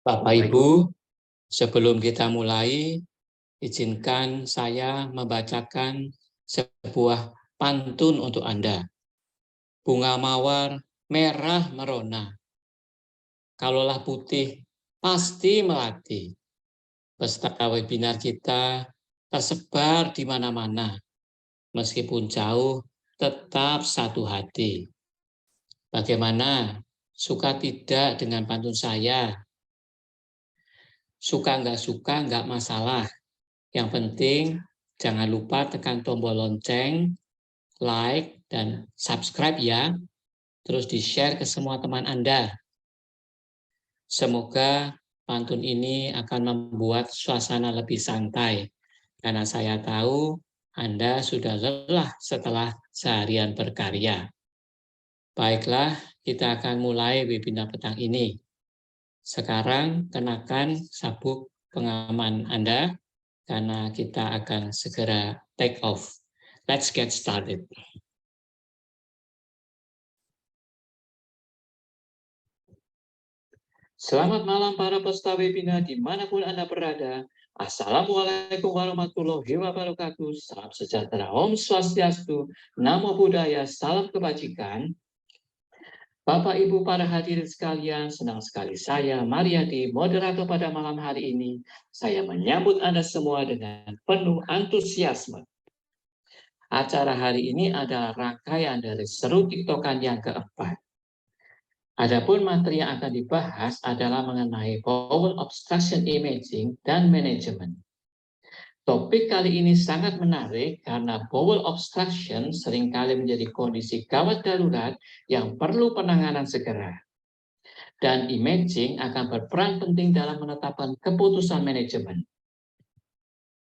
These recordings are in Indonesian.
Bapak Ibu, sebelum kita mulai, izinkan saya membacakan sebuah pantun untuk Anda. Bunga mawar merah merona, kalaulah putih pasti melati. Peserta webinar kita tersebar di mana-mana, meskipun jauh tetap satu hati. Bagaimana? Suka tidak dengan pantun saya? Suka nggak masalah. Yang penting jangan lupa tekan tombol lonceng, like, dan subscribe ya. Terus di-share ke semua teman Anda. Semoga pantun ini akan membuat suasana lebih santai. Karena saya tahu Anda sudah lelah setelah seharian berkarya. Baiklah, kita akan mulai webinar petang ini. Sekarang kenakan sabuk pengaman Anda karena kita akan segera take off. Let's get started. Selamat malam para peserta webinar dimanapun Anda berada. Assalamualaikum warahmatullahi wabarakatuh. Salam sejahtera, Om Swastiastu, Namo Buddhaya, salam kebajikan. Bapak Ibu para hadirin sekalian, senang sekali saya, Mariadi, moderator pada malam hari ini. Saya menyambut Anda semua dengan penuh antusiasme. Acara hari ini adalah rangkaian dari seru TikTokan yang keempat. Adapun materi yang akan dibahas adalah mengenai bowel obstruction imaging dan manajemen. Topik kali ini sangat menarik karena bowel obstruction seringkali menjadi kondisi gawat darurat yang perlu penanganan segera. Dan imaging akan berperan penting dalam menetapkan keputusan manajemen.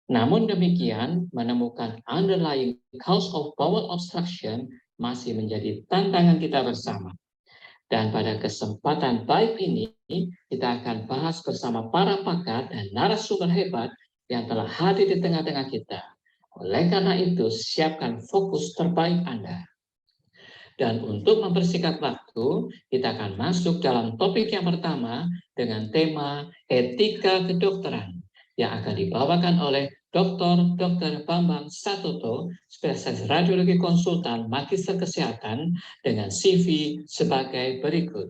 Namun demikian, menemukan underlying cause of bowel obstruction masih menjadi tantangan kita bersama. Dan pada kesempatan baik ini, kita akan bahas bersama para pakar dan narasumber hebat yang telah hadir di tengah-tengah kita. Oleh karena itu, siapkan fokus terbaik Anda. Dan untuk mempersingkat waktu, kita akan masuk dalam topik yang pertama dengan tema etika kedokteran yang akan dibawakan oleh Dr. Bambang Satoto, spesialis radiologi konsultan magister kesehatan dengan CV sebagai berikut.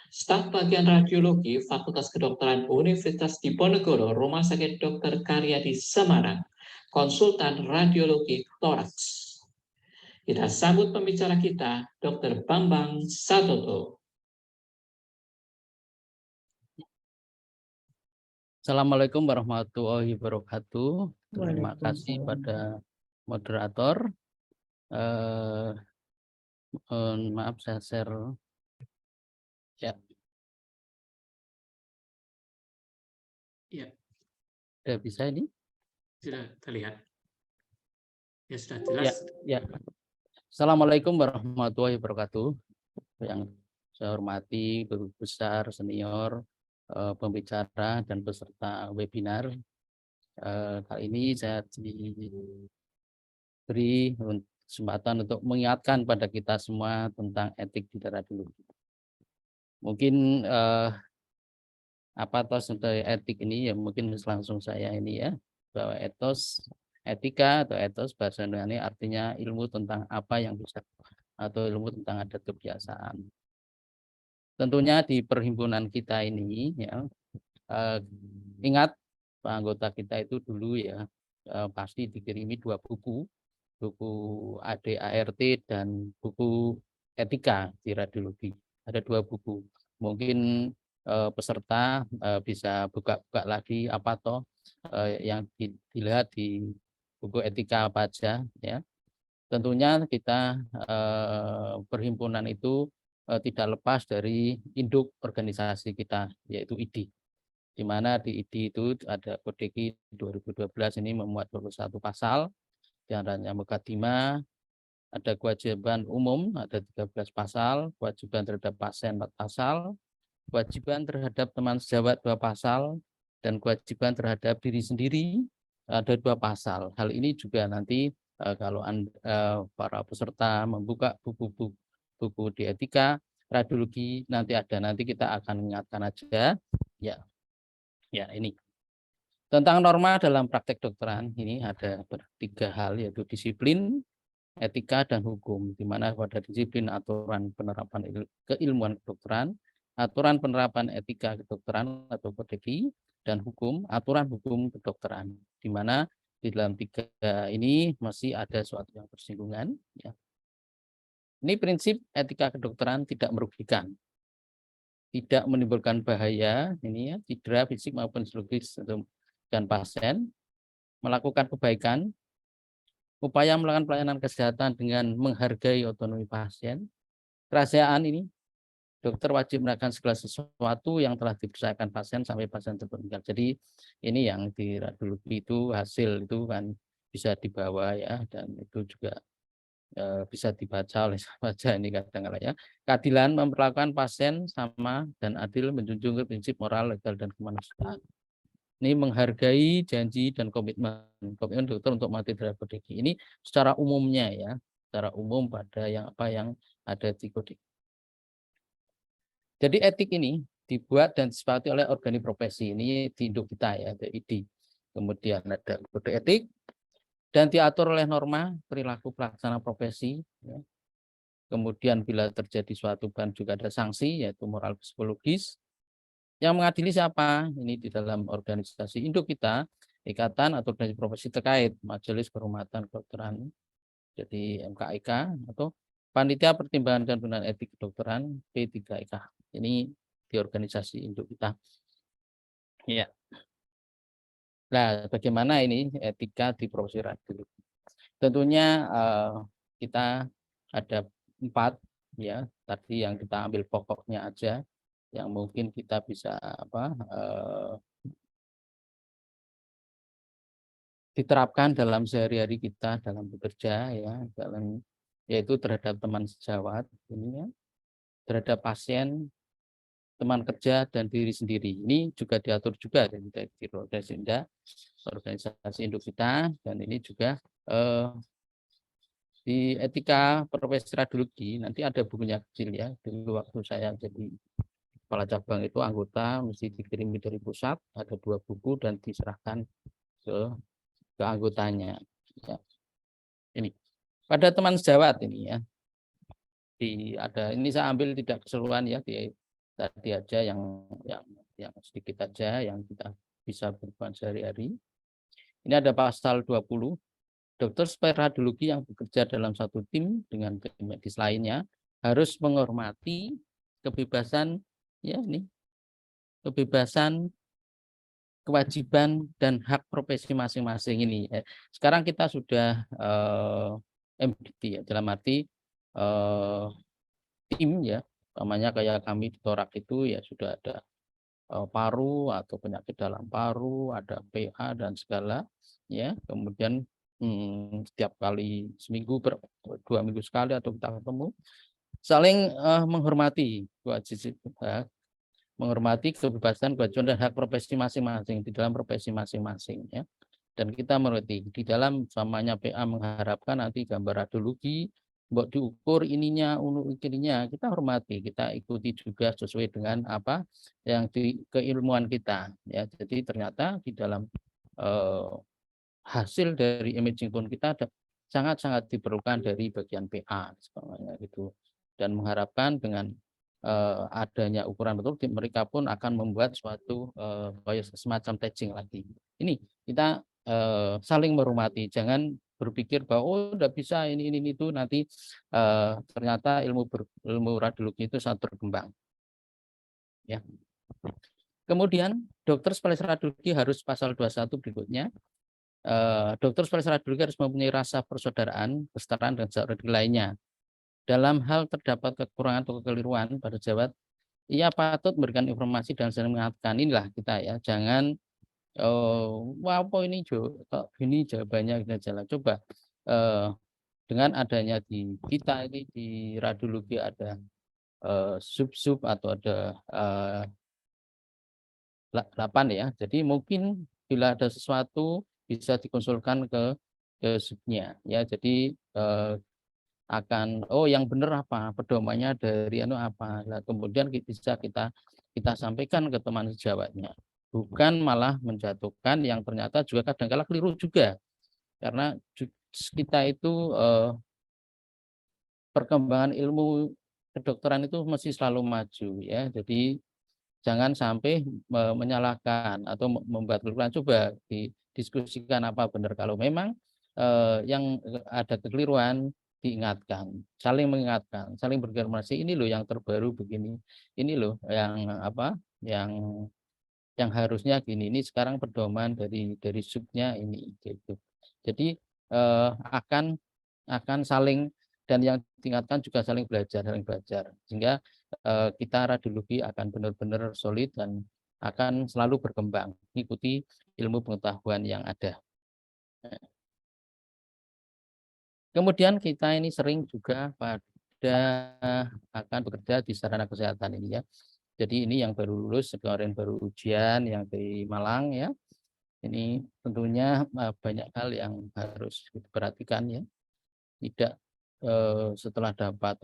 Staf bagian radiologi Fakultas Kedokteran Universitas Diponegoro, Rumah Sakit Dr. Karyadi Semarang, konsultan radiologi toraks. Kita sambut pembicara kita, Dr. Bambang Satoto. Assalamualaikum warahmatullahi wabarakatuh. Terima kasih pada moderator. Maaf saya share. Ya. Ya. Sudah bisa ini? Sudah terlihat. Ya sudah jelas. Ya. Assalamualaikum warahmatullahi wabarakatuh. Yang saya hormati guru besar, senior, pembicara dan peserta webinar. Kali ini saya diberi kesempatan untuk mengingatkan pada kita semua tentang etik di radiologi. Mungkin apa tos untuk etik ini ya mungkin langsung saya ini ya, bahwa etika atau etos bahasa Indonesia artinya ilmu tentang apa yang bisa atau ilmu tentang adat kebiasaan. Tentunya di perhimpunan kita ini ya, ingat anggota kita itu dulu ya pasti dikirimi 2 buku ADART dan buku etika di radiologi. Ada 2 buku. Mungkin peserta bisa buka-buka lagi apa toh yang dilihat di buku etika apa aja ya. Tentunya kita perhimpunan itu tidak lepas dari induk organisasi kita yaitu IDI. Di mana di IDI itu ada Kodeki 2012 ini memuat 21 pasal, di antaranya mukadimah, ada kewajiban umum ada 13 pasal, kewajiban terhadap pasien 4 pasal, kewajiban terhadap teman sejawat 2 pasal, dan kewajiban terhadap diri sendiri ada 2 pasal. Hal ini juga nanti kalau para peserta membuka buku di etika radiologi nanti kita akan mengingatkan aja ya ini. Tentang norma dalam praktek kedokteran ini ada 3 hal, yaitu disiplin, etika, dan hukum, di mana pada disiplin aturan penerapan keilmuan kedokteran, aturan penerapan etika kedokteran atau kodeki, dan hukum, aturan hukum kedokteran, di mana di dalam 3 ini masih ada suatu yang bersinggungan. Ya. Ini prinsip etika kedokteran tidak merugikan, tidak menimbulkan bahaya, ini ya, cedera fisik maupun psikologis dan pasien, melakukan kebaikan, upaya melakukan pelayanan kesehatan dengan menghargai otonomi pasien, kerahasiaan ini, dokter wajib melakukan segala sesuatu yang telah dipercayakan pasien sampai pasien tersebut meninggal. Jadi ini yang di radiologi itu hasil itu kan bisa dibawa ya, dan itu juga bisa dibaca oleh siapa saja ini kadang-kadang ya. Keadilan memperlakukan pasien sama dan adil, menjunjung prinsip moral, legal, dan kemanusiaan. Ini menghargai janji dan komitmen dokter untuk mati terhadap kodeki. Ini secara umumnya ya, secara umum pada yang ada di kodeki. Jadi etik ini dibuat dan disepakati oleh organik profesi ini di Indo kita ya, ID. Kemudian ada kode etik dan diatur oleh norma perilaku pelaksana profesi. Ya. Kemudian bila terjadi suatu ban juga ada sanksi, yaitu moral psikologis. Yang mengadili siapa? Ini di dalam organisasi induk kita, ikatan atau organisasi profesi terkait, Majelis Kehormatan Kedokteran, jadi MKIK, atau Panitia Pertimbangan dan Pembinaan Etik Kedokteran, P3IK. Ini di organisasi induk kita. Ya. Nah, bagaimana ini etika di profesi radiologi? Tentunya kita ada 4 ya, tadi yang kita ambil pokoknya aja, yang mungkin kita bisa diterapkan dalam sehari-hari kita dalam bekerja ya, yaitu terhadap teman sejawat ini ya, terhadap pasien, teman kerja, dan diri sendiri. Ini juga diatur juga dari organisasi induk kita, dan ini juga di etika profesi radiologi nanti ada bukunya kecil ya. Dulu waktu saya jadi kepala cabang itu anggota mesti dikirim dari pusat, ada 2 buku dan diserahkan ke anggotanya. Ya. Ini pada teman sejawat ini ya, ini saya ambil tidak keseluruhan ya, tadi aja yang sedikit aja yang kita bisa berbuat sehari-hari. Ini ada pasal 20. Dokter radiologi yang bekerja dalam satu tim dengan tim medis lainnya harus menghormati kebebasan ya ini, kebebasan, kewajiban, dan hak profesi masing-masing ini. Sekarang kita sudah MDT ya, dalam arti tim ya, namanya kayak kami di Torak itu ya sudah ada paru atau penyakit dalam paru, ada PA dan segala ya. Kemudian setiap kali seminggu 2 minggu sekali atau kita ketemu saling menghormati menghormati kebebasan, kewajiban, dan hak profesi masing-masing di dalam profesi masing-masing ya. Dan kita mengerti di dalam samanya PA mengharapkan nanti gambar radiologi buat diukur ininya, kita hormati, kita ikuti juga sesuai dengan apa yang di keilmuan kita ya. Jadi ternyata di dalam hasil dari imaging pun kita sangat-sangat diperlukan dari bagian PA sebenarnya gitu. Dan mengharapkan dengan adanya ukuran betul, mereka pun akan membuat suatu semacam staging lagi. Ini kita saling menghormati, jangan berpikir bahwa oh udah bisa ini itu nanti ternyata ilmu radiologi itu sangat berkembang. Ya. Kemudian dokter spesialis radiologi harus pasal 21 berikutnya. Dokter spesialis radiologi harus mempunyai rasa persaudaraan, kesetaraan, dan radiologi lainnya. Dalam hal terdapat kekurangan atau kekeliruan pada sejawat, ia patut memberikan informasi dan saling mengingatkan. Inilah kita ya, jangan wah apa ini kok ini jawabannya kita jalan. Coba dengan adanya di kita ini di radiologi ada sub atau ada 8 ya. Jadi mungkin bila ada sesuatu bisa dikonsulkan ke ke subnya ya. Jadi akan yang benar apa, pedomannya dari apa. Nah, kemudian bisa kita sampaikan ke teman sejawatnya. Bukan malah menjatuhkan yang ternyata juga kadang-kala keliru juga. Karena kita itu perkembangan ilmu kedokteran itu mesti selalu maju ya. Jadi jangan sampai menyalahkan atau membuat kekeliruan. Coba didiskusikan apa benar. Kalau memang yang ada kekeliruan, diingatkan, saling mengingatkan, saling berkomunikasi. Ini loh yang terbaru begini. Ini loh yang apa? Yang harusnya gini. Ini sekarang pedoman dari subnya ini gitu. Jadi akan saling, dan yang diingatkan juga saling belajar sehingga kita radiologi akan benar-benar solid dan akan selalu berkembang mengikuti ilmu pengetahuan yang ada. Kemudian kita ini sering juga pada akan bekerja di sarana kesehatan ini ya. Jadi ini yang baru lulus, kemarin baru ujian yang di Malang ya. Ini tentunya banyak hal yang harus diperhatikan ya. Tidak setelah dapat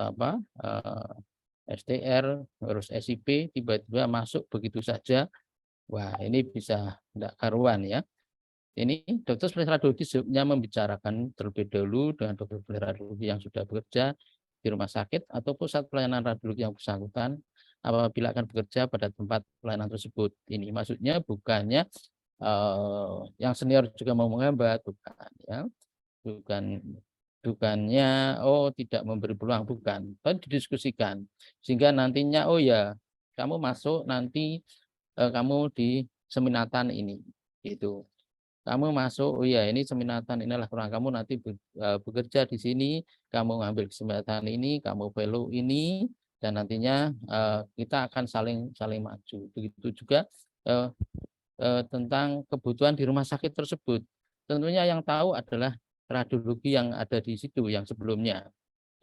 STR, harus SIP, tiba-tiba masuk begitu saja. Wah, ini bisa tidak karuan ya. Ini dokter spesialis radiologi sebenarnya membicarakan terlebih dahulu dengan dokter spesialis radiologi yang sudah bekerja di rumah sakit atau pusat pelayanan radiologi yang bersangkutan apabila akan bekerja pada tempat pelayanan tersebut. Ini maksudnya bukannya yang senior juga mau menghambat, bukan ya. Bukannya tidak memberi peluang, bukan, tapi didiskusikan sehingga nantinya ya kamu masuk nanti kamu di seminatan ini gitu. Kamu masuk, ya ini seminatan inilah kurang, kamu nanti bekerja di sini, kamu ngambil kesempatan ini, kamu fellow ini, dan nantinya kita akan saling maju. Begitu juga tentang kebutuhan di rumah sakit tersebut. Tentunya yang tahu adalah radiologi yang ada di situ yang sebelumnya.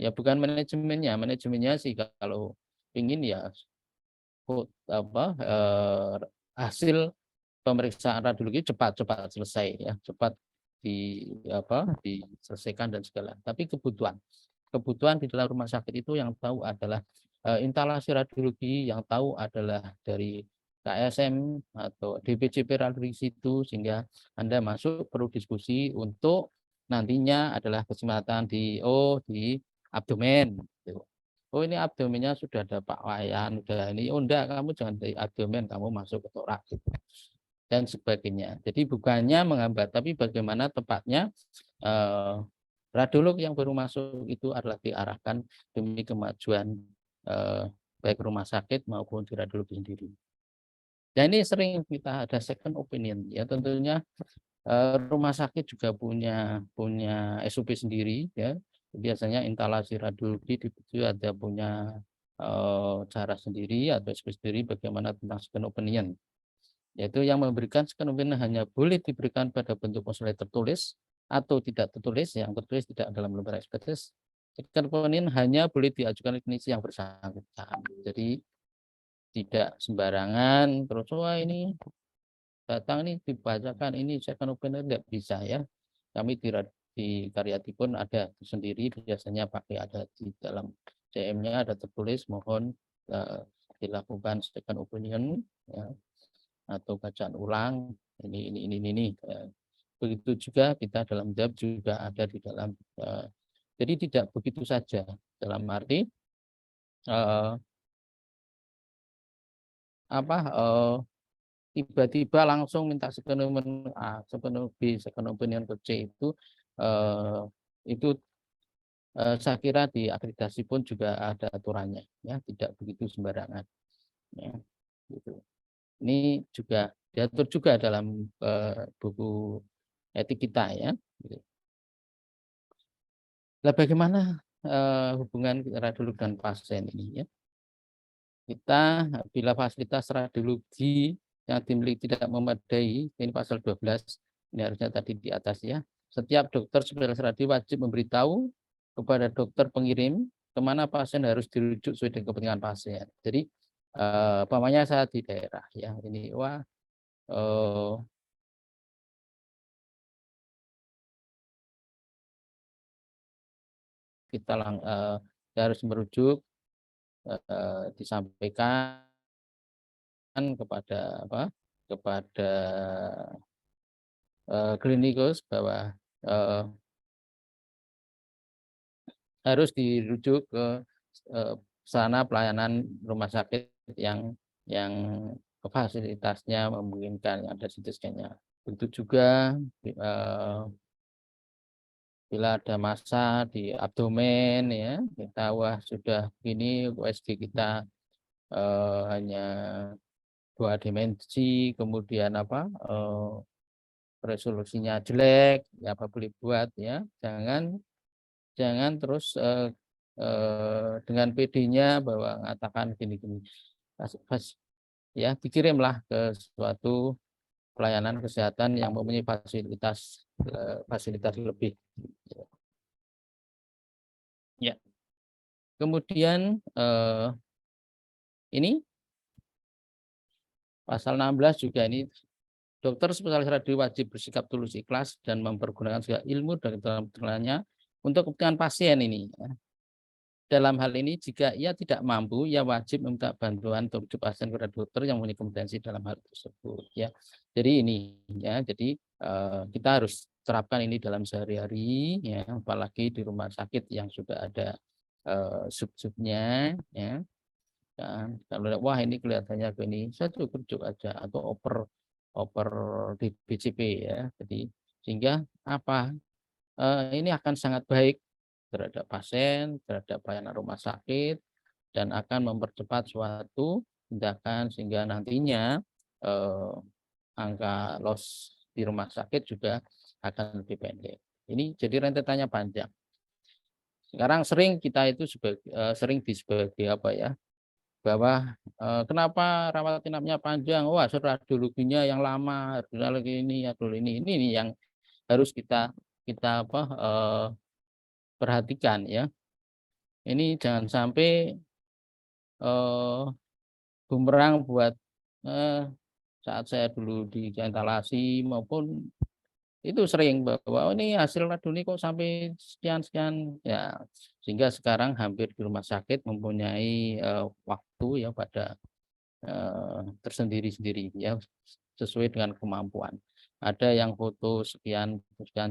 Ya bukan manajemennya sih kalau ingin ya hasil pemeriksaan radiologi cepat selesai ya, cepat diselesaikan dan segala. Tapi kebutuhan di dalam rumah sakit itu yang tahu adalah instalasi radiologi, yang tahu adalah dari KSM atau DPJP radiologi itu, sehingga Anda masuk perlu diskusi untuk nantinya adalah kesempatan di abdomen gitu. Ini abdomennya sudah ada Pak Wayan, udah ini. Enggak, kamu jangan dari abdomen, kamu masuk ke torak gitu. Dan sebagainya. Jadi bukannya menghambat, tapi bagaimana tepatnya radiolog yang baru masuk itu adalah diarahkan demi kemajuan baik rumah sakit maupun di radiologi sendiri. Dan ini sering kita ada second opinion ya, tentunya rumah sakit juga punya SOP sendiri ya. Biasanya instalasi radiologi itu ada punya cara sendiri atau SOP sendiri bagaimana tentang second opinion. Yaitu yang memberikan second opinion hanya boleh diberikan pada bentuk konseling tertulis atau tidak tertulis. Yang tertulis tidak dalam lembar ekspertis. Second opinion hanya boleh diajukan klinisi yang bersangkutan. Jadi tidak sembarangan terus ini datang ini dibacakan ini second opinion, tidak bisa ya. Kami di Karyati pun ada sendiri, biasanya pakai ada di dalam CM-nya ada tertulis mohon dilakukan second opinion ya, atau bacaan ulang ini. Begitu juga kita dalam JAB juga ada di dalam jadi tidak begitu saja dalam arti tiba-tiba langsung minta second opinion A, second opinion B, second opinion ke C itu saya kira di akreditasi pun juga ada aturannya ya, tidak begitu sembarangan ya, gitu. Ini juga diatur juga dalam buku etik kita ya. Nah, bagaimana hubungan radiolog dan pasien ini ya? Kita bila fasilitas radiologi yang dimiliki tidak memadai, ini pasal 12, ini harusnya tadi di atas ya. Setiap dokter spesialis radio wajib memberitahu kepada dokter pengirim kemana pasien harus dirujuk sesuai dengan kepentingan pasien. Jadi umpamanya saya di daerah ya, ini kita harus merujuk, disampaikan kepada kepada klinikus bahwa harus dirujuk ke sarana pelayanan rumah sakit yang fasilitasnya memungkinkan, yang ada CT scan-nya. Begitu juga bila ada massa di abdomen ya, kita wah sudah ini USG kita hanya 2 dimensi, kemudian resolusinya jelek, ya apa boleh buat ya. Jangan terus dengan PD-nya bahwa mengatakan gini-gini. Ya, dikirimlah ke suatu pelayanan kesehatan yang mempunyai fasilitas lebih. Ya. Kemudian ini pasal 16 juga ini, dokter spesialis radio wajib bersikap tulus ikhlas dan mempergunakan segala ilmu dan keterampilannya untuk kepentingan pasien ini. Dalam hal ini, jika ia tidak mampu, ia wajib meminta bantuan untuk pasien kepada dokter yang mempunyai kompetensi dalam hal tersebut. Ya, jadi ini ya, jadi kita harus terapkan ini dalam sehari-hari, ya, apalagi di rumah sakit yang sudah ada sub-subnya, ya. Dan kalau wah ini kelihatannya ini saya cukup aja atau oper di BCP ya. Jadi sehingga ini akan sangat baik terhadap pasien, terhadap pelayanan rumah sakit, dan akan mempercepat suatu tindakan sehingga nantinya angka loss di rumah sakit juga akan lebih pendek. Ini jadi rentetannya panjang. Sekarang sering kita itu sering sebagai apa ya, bahwa kenapa rawat inapnya panjang? Wah, radiologinya yang lama, radiologi ini yang harus kita perhatikan ya. Ini jangan sampai bumerang buat saat saya dulu di instalasi maupun itu sering bahwa ini hasil radiologi kok sampai sekian ya, sehingga sekarang hampir di rumah sakit mempunyai waktu ya pada tersendiri-sendiri ya, sesuai dengan kemampuan. Ada yang foto sekian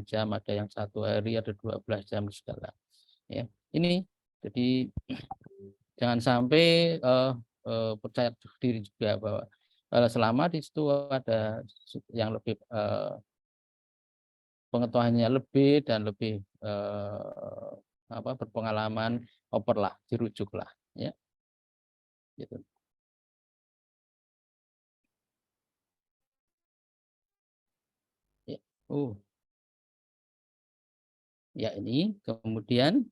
jam, ada yang 1 hari, ada 12 jam segala. Ya, ini jadi jangan sampai percaya diri juga bahwa selama di situ ada yang lebih pengetahuannya lebih dan lebih berpengalaman, operlah, dirujuklah, ya, gitu. Ya. Ya ini kemudian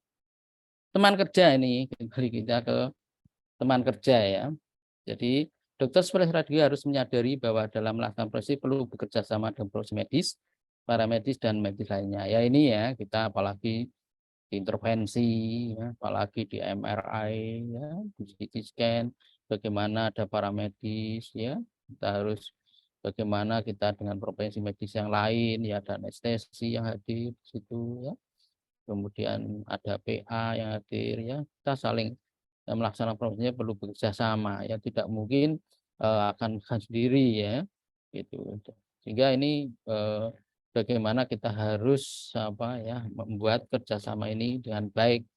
teman kerja ini, kembali kita ke teman kerja ya. Jadi dokter spesialis radio harus menyadari bahwa dalam melakukan profesi perlu bekerja sama dengan profesi medis, para medis dan medis lainnya. Ya ini ya, kita apalagi di intervensi, ya, apalagi di MRI, ya, di CT scan, bagaimana ada para medis, ya, kita harus bagaimana kita dengan profesi medis yang lain, ya ada anestesi yang hadir di situ, ya. Kemudian ada PA yang hadir ya, kita saling melaksanakan profesinya perlu bekerja sama ya, tidak mungkin akan sendiri ya, gitu. Sehingga ini bagaimana kita harus membuat kerjasama ini dengan baik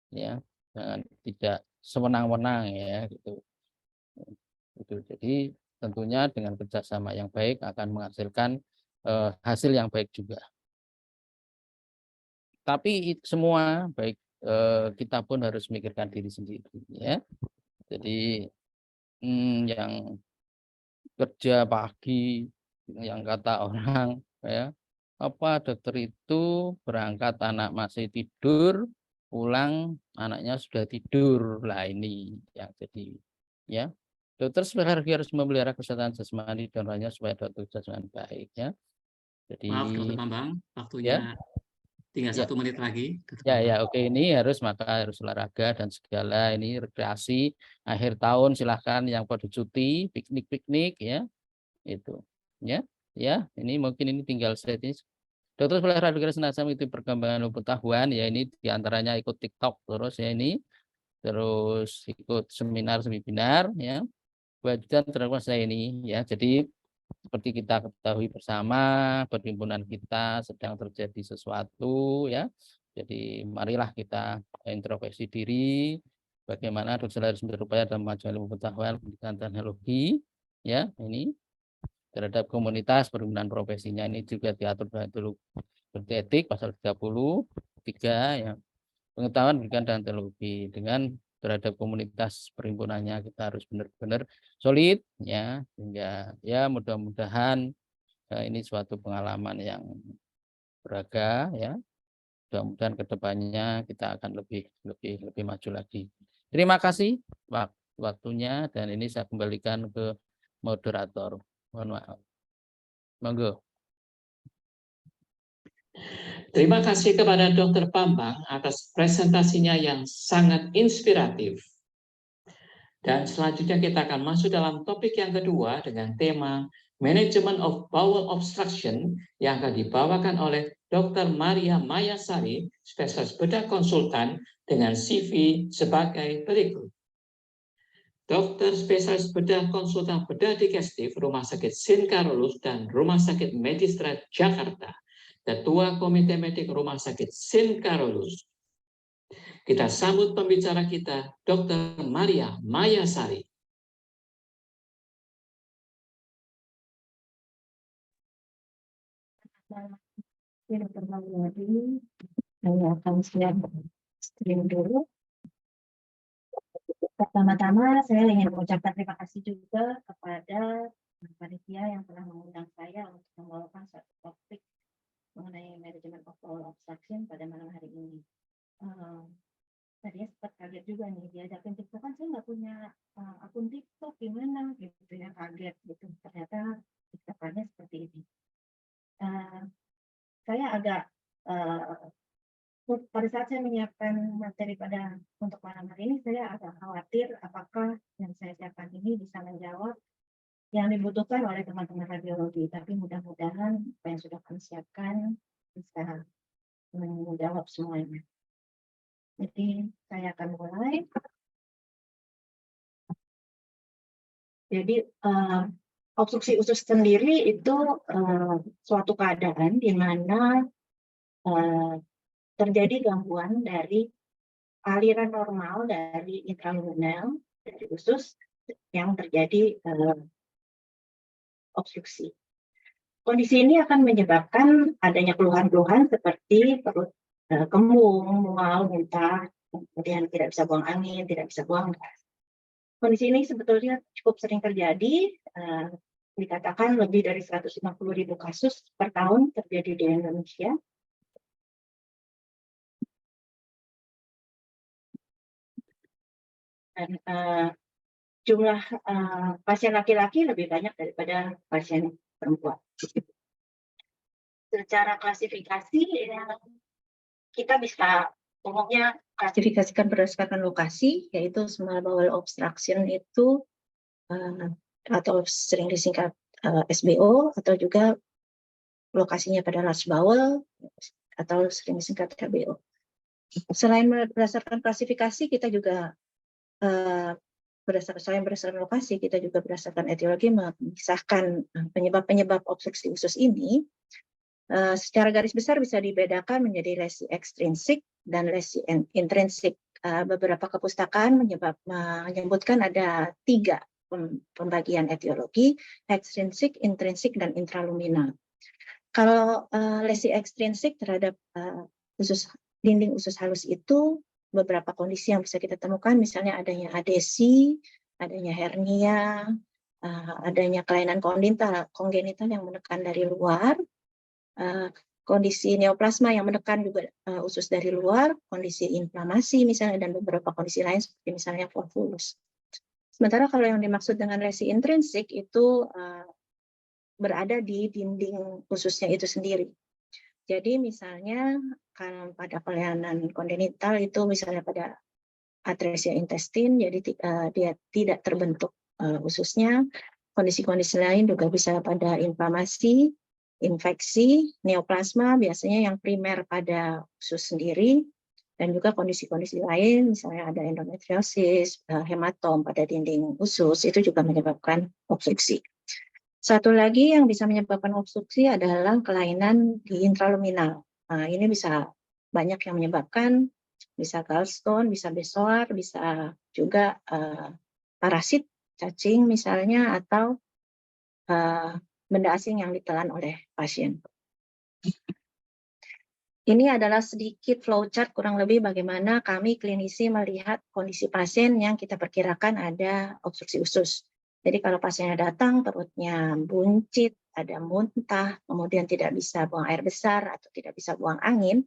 ya, dengan tidak sewenang-wenang ya, gitu. Jadi tentunya dengan kerjasama yang baik akan menghasilkan hasil yang baik juga. Tapi semua baik kita pun harus memikirkan diri sendiri ya. Jadi yang kerja pagi, yang kata orang ya, dokter itu berangkat anak masih tidur, pulang anaknya sudah tidur. Lah ini yang jadi ya. Dokter sebenarnya harus memelihara kesehatan jasmani dan rohaninya supaya dokter jasmani baik ya. Jadi Maaf Dokter Bambang, ya. waktunya tinggal Ya. 1 menit lagi. Ya, oke, ini harus olahraga dan segala ini rekreasi akhir tahun, silahkan yang pada cuti piknik ya itu ya ini mungkin ini tinggal saya ini Dokter spesialis radiografi senasam itu perkembangan ilmu pengetahuan, ya ini diantaranya ikut TikTok terus ya ini, terus ikut seminar-seminar ya, kewajiban terhadap saya ini ya. Jadi seperti kita ketahui bersama, perhimpunan kita sedang terjadi sesuatu ya. Jadi marilah kita introspeksi diri, bagaimana dokter harus berupaya dalam memajukan ilmu pengetahuan, pendidikan teknologi ya ini terhadap komunitas perhimpunan profesinya ini juga diatur dulu seperti etik pasal 33 ya, pengetahuan pendidikan dan teknologi dengan terhadap komunitas perhimpunannya kita harus benar-benar solid ya, sehingga ya mudah-mudahan ini suatu pengalaman yang berharga ya, mudah-mudahan kedepannya kita akan lebih maju lagi. Terima kasih waktunya, dan ini saya kembalikan ke moderator. Mohon maaf. Monggo. Terima kasih kepada Dr. Bambang atas presentasinya yang sangat inspiratif. Dan selanjutnya kita akan masuk dalam topik yang kedua dengan tema Management of Bowel Obstruction yang akan dibawakan oleh Dr. Maria Mayasari, spesialis bedah konsultan dengan CV sebagai berikut. Dokter spesialis bedah konsultan bedah digestif Rumah Sakit St. Carolus dan Rumah Sakit Medistrat Jakarta. Ketua Komite Medik Rumah Sakit St. Carolus. Kita sambut pembicara kita, Dr. Maria Mayasari. Dr. Mayasari, saya akan share screen dulu. Pertama-tama saya ingin mengucapkan terima kasih juga kepada panitia yang telah mengundang saya untuk membawakan satu topik mengenai manajemen of bowel obstruction pada malam hari ini. Tadinya sempat kaget juga nih, diajakin TikTok, kan saya nggak punya akun TikTok, gimana gitu ya, kaget gitu. Ternyata TikTokannya seperti ini. Saya agak pada saat saya menyiapkan materi untuk malam hari ini, saya agak khawatir apakah yang saya siapkan ini bisa menjawab yang dibutuhkan oleh teman-teman radiologi. Tapi mudah-mudahan apa yang sudah kami siapkan bisa menjawab semuanya. Jadi saya akan mulai. Jadi obstruksi usus sendiri itu suatu keadaan di mana terjadi gangguan dari aliran normal dari intraluminal dari usus yang terjadi obstruksi. Kondisi ini akan menyebabkan adanya keluhan-keluhan seperti perut kembung, mual, muntah, kemudian tidak bisa buang angin, tidak bisa buang gas. Kondisi ini sebetulnya cukup sering terjadi, dikatakan lebih dari 150.000 kasus per tahun terjadi di Indonesia. Dan jumlah pasien laki-laki lebih banyak daripada pasien perempuan. Secara klasifikasi, kita bisa umumnya klasifikasikan berdasarkan lokasi, yaitu small bowel obstruction itu atau sering disingkat SBO, atau juga lokasinya pada large bowel atau sering disingkat LBO. Selain berdasarkan klasifikasi, kita juga berdasarkan lokasi, kita juga berdasarkan etiologi memisahkan penyebab-penyebab obstruksi usus ini. Secara garis besar bisa dibedakan menjadi lesi ekstrinsik dan lesi intrinsik. Beberapa kepustakaan menyebutkan ada 3 pembagian etiologi: ekstrinsik, intrinsik, dan intraluminal. Kalau lesi ekstrinsik terhadap dinding usus halus itu beberapa kondisi yang bisa kita temukan, misalnya adanya adesi, adanya hernia, adanya kelainan kongenital yang menekan dari luar, kondisi neoplasma yang menekan juga usus dari luar, kondisi inflamasi misalnya, dan beberapa kondisi lain seperti misalnya volvulus. Sementara kalau yang dimaksud dengan lesi intrinsik itu berada di dinding ususnya itu sendiri. Jadi misalnya kalau pada kelainan kongenital itu misalnya pada atresia intestin, jadi dia tidak terbentuk ususnya. Kondisi-kondisi lain juga bisa pada inflamasi, infeksi, neoplasma biasanya yang primer pada usus sendiri, dan juga kondisi-kondisi lain, misalnya ada endometriosis, hematom pada dinding usus, itu juga menyebabkan obstruksi. Satu lagi yang bisa menyebabkan obstruksi adalah kelainan di intraluminal. Nah, ini bisa banyak yang menyebabkan, bisa gallstone, bisa besoar, bisa juga parasit, cacing misalnya, atau benda asing yang ditelan oleh pasien. Ini adalah sedikit flowchart kurang lebih bagaimana kami klinisi melihat kondisi pasien yang kita perkirakan ada obstruksi usus. Jadi kalau pasiennya datang perutnya buncit, ada muntah, kemudian tidak bisa buang air besar atau tidak bisa buang angin,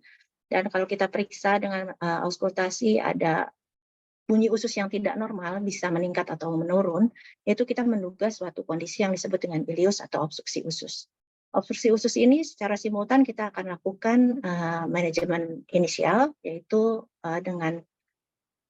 dan kalau kita periksa dengan auskultasi ada bunyi usus yang tidak normal, bisa meningkat atau menurun, yaitu kita menduga suatu kondisi yang disebut dengan ileus atau obstruksi usus. Obstruksi usus ini secara simultan kita akan lakukan manajemen inisial, yaitu dengan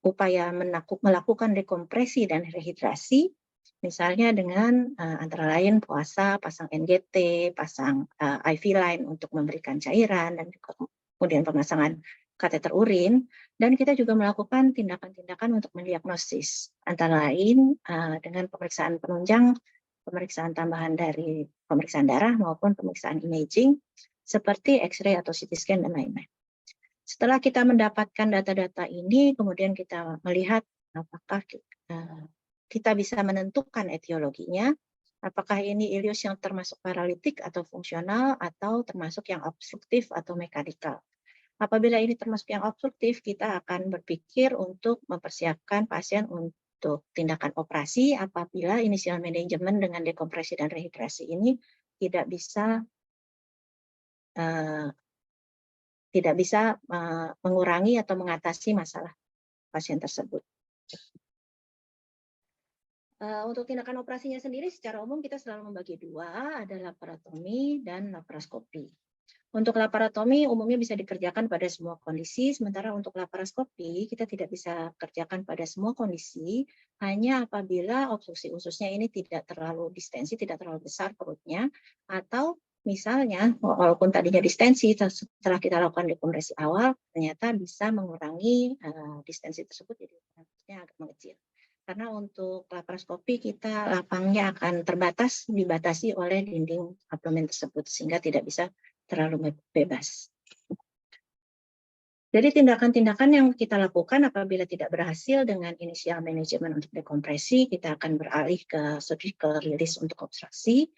upaya melakukan dekompresi dan rehidrasi, misalnya dengan antara lain puasa, pasang NGT, pasang IV line untuk memberikan cairan, dan juga kemudian pemasangan kateter urin, dan kita juga melakukan tindakan-tindakan untuk mendiagnosis, antara lain dengan pemeriksaan penunjang, pemeriksaan tambahan dari pemeriksaan darah maupun pemeriksaan imaging seperti X-ray atau CT scan dan lain-lain. Setelah kita mendapatkan data-data ini, kemudian kita melihat apakah kita bisa menentukan etiologinya, apakah ini ileus yang termasuk paralitik atau fungsional atau termasuk yang obstruktif atau mekanikal. Apabila ini termasuk yang obstruktif, kita akan berpikir untuk mempersiapkan pasien untuk tindakan operasi apabila initial management dengan dekompresi dan rehidrasi ini tidak bisa mengurangi atau mengatasi masalah pasien tersebut. Untuk tindakan operasinya sendiri secara umum kita selalu membagi dua, ada laparotomi dan laparoskopi. Untuk laparotomi umumnya bisa dikerjakan pada semua kondisi, sementara untuk laparoskopi kita tidak bisa kerjakan pada semua kondisi, hanya apabila obstruksi ususnya ini tidak terlalu distensi, tidak terlalu besar perutnya, atau misalnya walaupun tadinya distensi, setelah kita lakukan dekompresi awal, ternyata bisa mengurangi distensi tersebut, jadi perutnya agak mengecil. Karena untuk laparoskopi kita lapangnya akan dibatasi oleh dinding abdomen tersebut, sehingga tidak bisa terlalu bebas. Jadi tindakan-tindakan yang kita lakukan apabila tidak berhasil dengan initial management untuk dekompresi, kita akan beralih ke surgical release untuk obstruksi.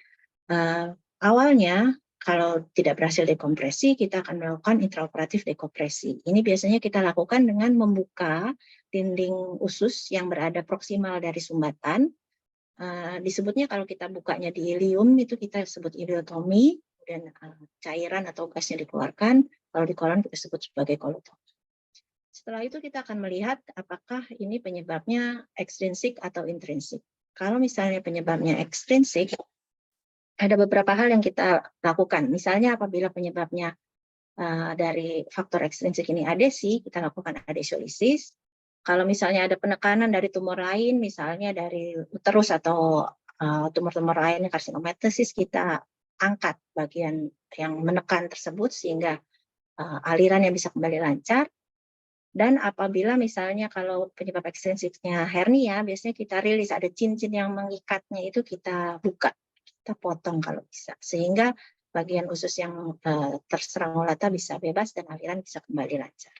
Awalnya kalau tidak berhasil dekompresi, kita akan melakukan intraoperatif dekompresi. Ini biasanya kita lakukan dengan membuka dinding usus yang berada proksimal dari sumbatan. Disebutnya kalau kita bukanya di ilium, itu kita sebut ileotomi. Dan cairan atau gasnya dikeluarkan, kalau di kolon kita sebut sebagai kolotomi. Setelah itu kita akan melihat apakah ini penyebabnya ekstrinsik atau intrinsik. Kalau misalnya penyebabnya ekstrinsik, ada beberapa hal yang kita lakukan. Misalnya apabila penyebabnya dari faktor ekstrinsik ini adesi, kita lakukan adesiolisis. Kalau misalnya ada penekanan dari tumor lain, misalnya dari uterus atau tumor-tumor lain karsinomatosis, kita angkat bagian yang menekan tersebut sehingga alirannya bisa kembali lancar. Dan apabila misalnya kalau penyebab ekstensifnya hernia, biasanya kita rilis, ada cincin yang mengikatnya itu kita buka, kita potong kalau bisa, sehingga bagian usus yang terserang molata bisa bebas dan aliran bisa kembali lancar.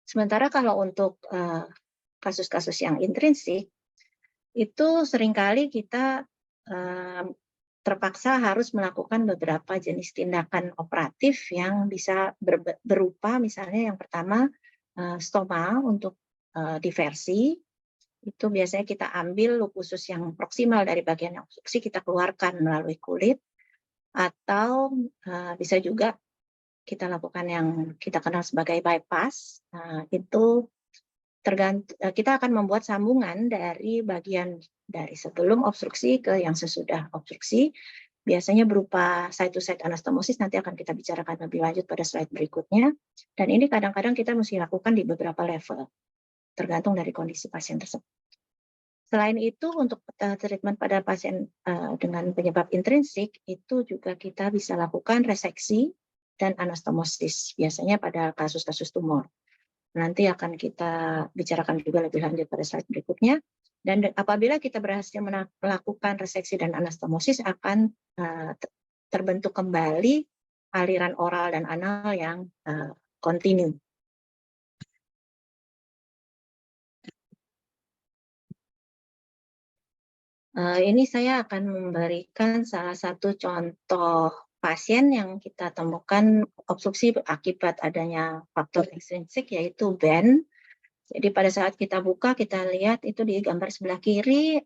Sementara kalau untuk kasus-kasus yang intrinsik, itu seringkali kita terpaksa harus melakukan beberapa jenis tindakan operatif yang bisa berupa misalnya yang pertama stoma untuk diversi. Itu biasanya kita ambil loop usus yang proksimal dari bagian yang obstruksi, kita keluarkan melalui kulit, atau bisa juga kita lakukan yang kita kenal sebagai bypass. Itu kita akan membuat sambungan dari bagian dari sebelum obstruksi ke yang sesudah obstruksi, biasanya berupa site-to-site anastomosis, nanti akan kita bicarakan lebih lanjut pada slide berikutnya, dan ini kadang-kadang kita mesti lakukan di beberapa level, tergantung dari kondisi pasien tersebut. Selain itu, untuk treatment pada pasien dengan penyebab intrinsik, itu juga kita bisa lakukan reseksi dan anastomosis, biasanya pada kasus-kasus tumor. Nanti akan kita bicarakan juga lebih lanjut pada slide berikutnya. Dan apabila kita berhasil melakukan reseksi dan anastomosis, akan terbentuk kembali aliran oral dan anal yang kontinu. Ini saya akan memberikan salah satu contoh pasien yang kita temukan obstruksi akibat adanya faktor ekstrinsik, yaitu BEN. Jadi pada saat kita buka, kita lihat itu di gambar sebelah kiri,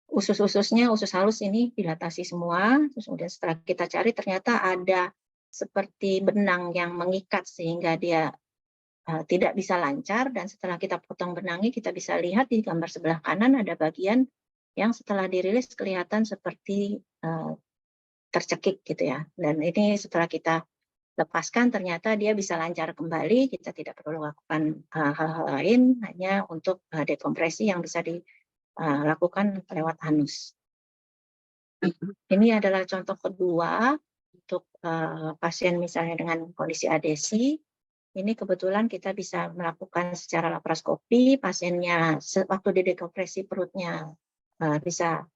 usus-ususnya, usus halus ini dilatasi semua. Terus kemudian setelah kita cari, ternyata ada seperti benang yang mengikat sehingga dia tidak bisa lancar. Dan setelah kita potong benangnya, kita bisa lihat di gambar sebelah kanan ada bagian yang setelah dirilis kelihatan seperti tercekik gitu ya. Dan ini setelah kita lepaskan ternyata dia bisa lancar kembali, kita tidak perlu lakukan hal-hal lain, hanya untuk dekompresi yang bisa dilakukan lewat anus. Ini adalah contoh kedua untuk pasien misalnya dengan kondisi adesi. Ini kebetulan kita bisa melakukan secara laparoskopi, pasiennya waktu didekompresi perutnya bisa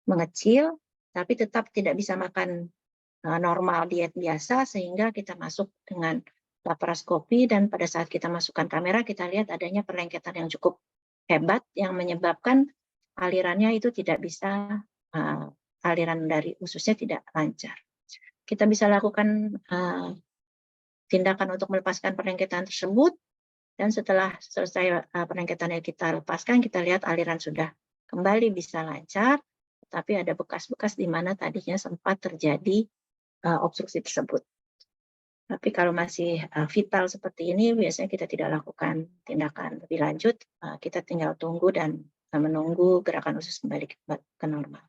mengecil, tapi tetap tidak bisa makan normal diet biasa, sehingga kita masuk dengan laparoskopi, dan pada saat kita masukkan kamera kita lihat adanya perlengketan yang cukup hebat yang menyebabkan alirannya itu tidak bisa, aliran dari ususnya tidak lancar. Kita bisa lakukan tindakan untuk melepaskan perlengketan tersebut, dan setelah selesai perlengketan yang kita lepaskan, kita lihat aliran sudah kembali bisa lancar, tapi ada bekas-bekas di mana tadinya sempat terjadi obstruksi tersebut. Tapi kalau masih vital seperti ini, biasanya kita tidak lakukan tindakan lebih lanjut, kita tinggal tunggu dan menunggu gerakan usus kembali ke normal.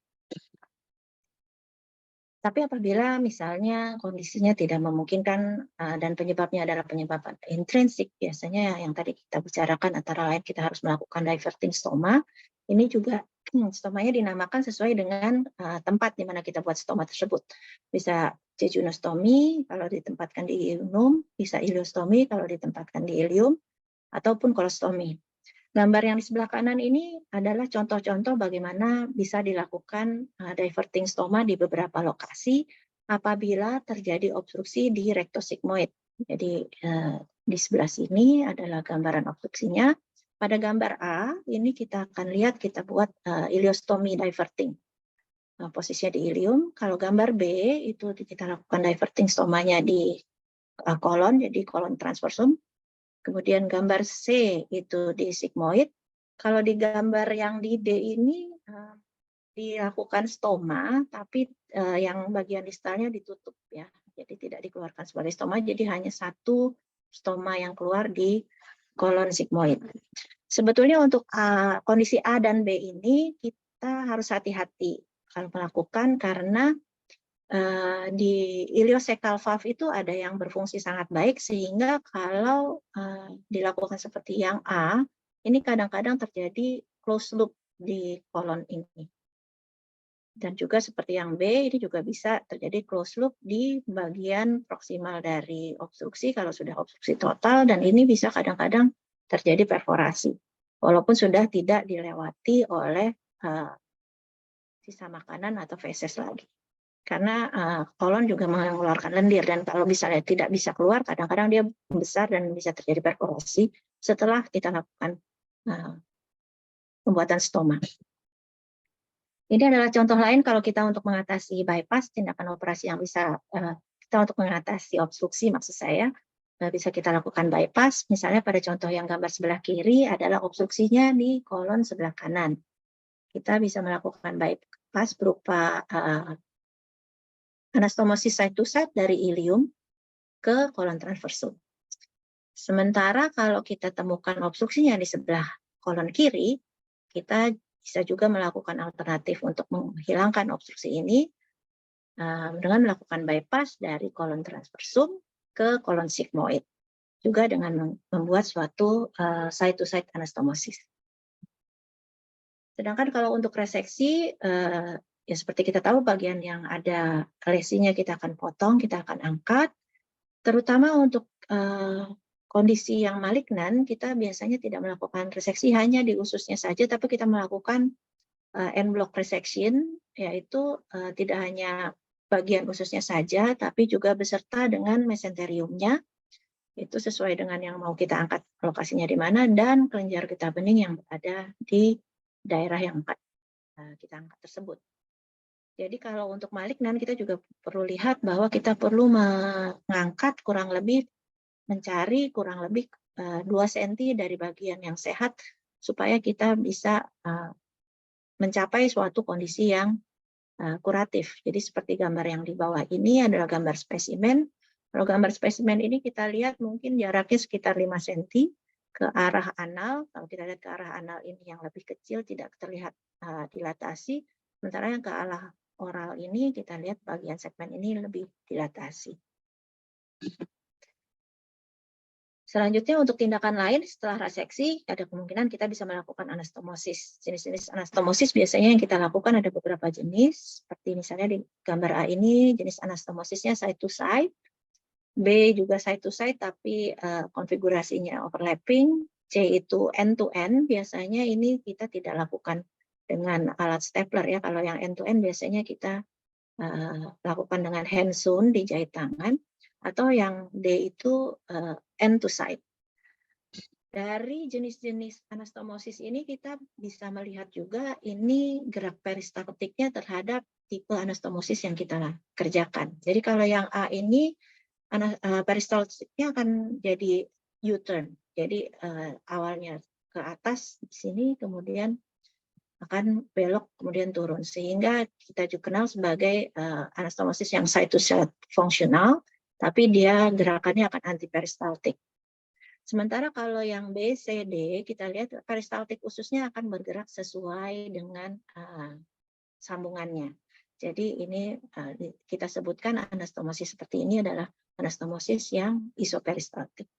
Tapi apabila misalnya kondisinya tidak memungkinkan dan penyebabnya adalah penyebab intrinsik, biasanya yang tadi kita bicarakan antara lain kita harus melakukan diverting stoma. Ini juga stomanya dinamakan sesuai dengan tempat di mana kita buat stoma tersebut. Bisa jejunostomi kalau ditempatkan di ileum, bisa iliostomi kalau ditempatkan di ileum, ataupun kolostomi. Gambar yang di sebelah kanan ini adalah contoh-contoh bagaimana bisa dilakukan diverting stoma di beberapa lokasi apabila terjadi obstruksi di rektosigmoid. Jadi di sebelah sini adalah gambaran obstruksinya. Pada gambar A ini kita akan lihat kita buat iliostomi diverting. Posisinya di ileum. Kalau gambar B itu kita lakukan diverting stomanya di kolon, jadi kolon transversum. Kemudian gambar C itu di sigmoid. Kalau di gambar yang di D ini dilakukan stoma, tapi yang bagian distalnya ditutup ya. Jadi tidak dikeluarkan sebagai stoma, jadi hanya satu stoma yang keluar di kolon sigmoid. Sebetulnya untuk kondisi A dan B ini kita harus hati-hati kalau melakukan, karena di ileocecal valve itu ada yang berfungsi sangat baik, sehingga kalau dilakukan seperti yang A, ini kadang-kadang terjadi closed loop di kolon ini. Dan juga seperti yang B, ini juga bisa terjadi closed loop di bagian proksimal dari obstruksi kalau sudah obstruksi total, dan ini bisa kadang-kadang terjadi perforasi, walaupun sudah tidak dilewati oleh sisa makanan atau feses lagi. Karena kolon juga mengeluarkan lendir, dan kalau misalnya tidak bisa keluar, kadang-kadang dia besar dan bisa terjadi perforasi setelah kita lakukan pembuatan stoma. Ini adalah contoh lain kalau kita untuk mengatasi bypass, tindakan operasi yang bisa kita untuk mengatasi obstruksi, maksud saya bisa kita lakukan bypass. Misalnya pada contoh yang gambar sebelah kiri adalah obstruksinya di kolon sebelah kanan. Kita bisa melakukan bypass berupa anastomosis side to side dari ileum ke kolon transversum. Sementara kalau kita temukan obstruksinya di sebelah kolon kiri, kita bisa juga melakukan alternatif untuk menghilangkan obstruksi ini dengan melakukan bypass dari kolon transversum ke kolon sigmoid, juga dengan membuat suatu side to side anastomosis. Sedangkan kalau untuk reseksi, ya seperti kita tahu bagian yang ada lesinya kita akan potong, kita akan angkat. Terutama untuk kondisi yang malignan, kita biasanya tidak melakukan reseksi hanya di ususnya saja, tapi kita melakukan en bloc resection, yaitu tidak hanya bagian ususnya saja, tapi juga beserta dengan mesenteriumnya. Itu sesuai dengan yang mau kita angkat lokasinya di mana, dan kelenjar getah bening yang berada di daerah yang kita angkat tersebut. Jadi kalau untuk malignan kita juga perlu lihat bahwa kita perlu mengangkat mencari kurang lebih 2 cm dari bagian yang sehat supaya kita bisa mencapai suatu kondisi yang kuratif. Jadi seperti gambar yang di bawah ini adalah gambar spesimen. Kalau gambar spesimen ini kita lihat mungkin jaraknya sekitar 5 cm ke arah anal. Kalau kita lihat ke arah anal ini yang lebih kecil tidak terlihat dilatasi. Sementara yang ke arah oral ini kita lihat bagian segmen ini lebih dilatasi. Selanjutnya untuk tindakan lain setelah reseksi, ada kemungkinan kita bisa melakukan anastomosis. Jenis-jenis anastomosis biasanya yang kita lakukan ada beberapa jenis, seperti misalnya di gambar A ini jenis anastomosisnya side to side, B juga side to side tapi konfigurasinya overlapping, C itu end to end, biasanya ini kita tidak lakukan dengan alat stapler ya. Kalau yang end to end biasanya kita lakukan dengan hand sewn dijahit tangan, atau yang D itu end to side. Dari jenis-jenis anastomosis ini kita bisa melihat juga ini gerak peristaltiknya terhadap tipe anastomosis yang kita kerjakan. Jadi kalau yang A ini peristaltiknya akan jadi U-turn. Jadi awalnya ke atas di sini kemudian akan belok kemudian turun, sehingga kita juga kenal sebagai anastomosis yang side to side fungsional, tapi dia gerakannya akan anti peristaltik. Sementara kalau yang B, C, D kita lihat peristaltik ususnya akan bergerak sesuai dengan sambungannya. Jadi ini kita sebutkan anastomosis seperti ini adalah anastomosis yang isoperistaltik.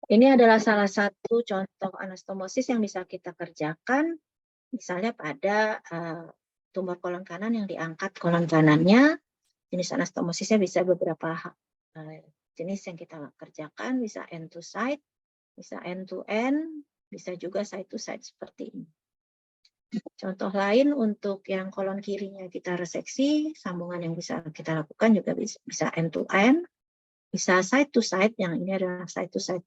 Ini adalah salah satu contoh anastomosis yang bisa kita kerjakan, misalnya pada tumor kolon kanan yang diangkat kolon kanannya. Jenis anastomosisnya bisa beberapa jenis yang kita kerjakan, bisa end to side, bisa end to end, bisa juga side to side seperti ini. Contoh lain untuk yang kolon kirinya kita reseksi, sambungan yang bisa kita lakukan juga bisa end to end, bisa side to side, yang ini adalah side to side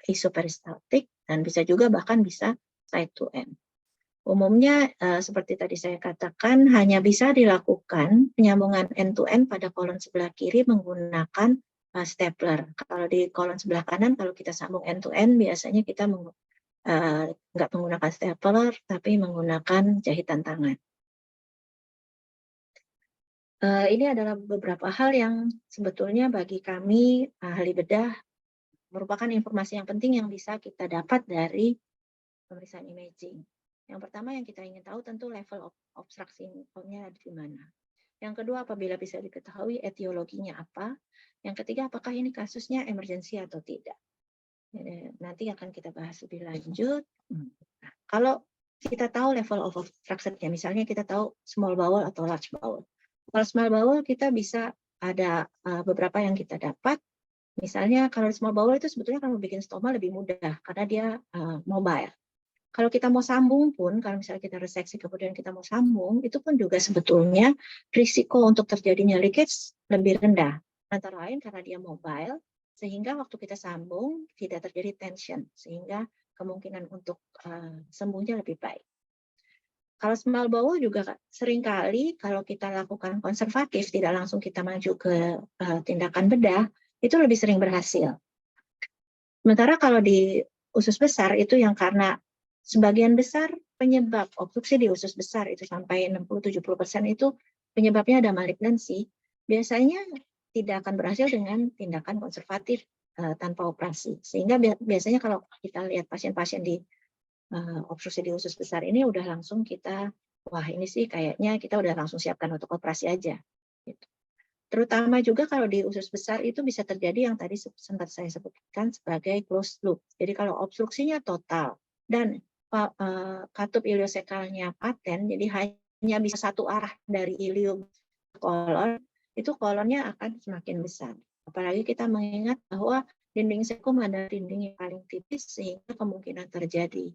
isoperistaltik, dan bisa juga bahkan bisa side to end. Umumnya seperti tadi saya katakan hanya bisa dilakukan penyambungan end to end pada kolon sebelah kiri menggunakan stapler. Kalau di kolon sebelah kanan kalau kita sambung end to end biasanya kita nggak menggunakan stapler tapi menggunakan jahitan tangan. Ini adalah beberapa hal yang sebetulnya bagi kami ahli bedah merupakan informasi yang penting yang bisa kita dapat dari pemeriksaan imaging. Yang pertama yang kita ingin tahu tentu level obstruksinya di mana. Yang kedua apabila bisa diketahui etiologinya apa. Yang ketiga apakah ini kasusnya emergensi atau tidak. Nanti akan kita bahas lebih lanjut. Nah, kalau kita tahu level of obstruction-nya, misalnya kita tahu small bowel atau large bowel. Kalau small bowel kita bisa ada beberapa yang kita dapat. Misalnya kalau small bowel itu sebetulnya kalau bikin stoma lebih mudah karena dia mobile. Kalau kita mau sambung pun, kalau misalnya kita reseksi kemudian kita mau sambung, itu pun juga sebetulnya risiko untuk terjadinya leakage lebih rendah. Antara lain karena dia mobile, sehingga waktu kita sambung tidak terjadi tension, sehingga kemungkinan untuk sembuhnya lebih baik. Kalau small bowel juga seringkali kalau kita lakukan konservatif, tidak langsung kita maju ke tindakan bedah, itu lebih sering berhasil. Sementara kalau di usus besar itu yang karena sebagian besar penyebab obstruksi di usus besar itu sampai 60-70% itu penyebabnya ada malignansi, biasanya tidak akan berhasil dengan tindakan konservatif tanpa operasi. Sehingga biasanya kalau kita lihat pasien-pasien di obstruksi di usus besar ini udah langsung kita, wah ini sih kayaknya kita udah langsung siapkan untuk operasi aja. Gitu. Terutama juga kalau di usus besar itu bisa terjadi yang tadi sempat saya sebutkan sebagai closed loop. Jadi kalau obstruksinya total, dan katup iliosekalnya paten, jadi hanya bisa satu arah dari ilium ke kolon, itu kolonnya akan semakin besar. Apalagi kita mengingat bahwa dinding sekum adalah dinding yang paling tipis, sehingga kemungkinan terjadi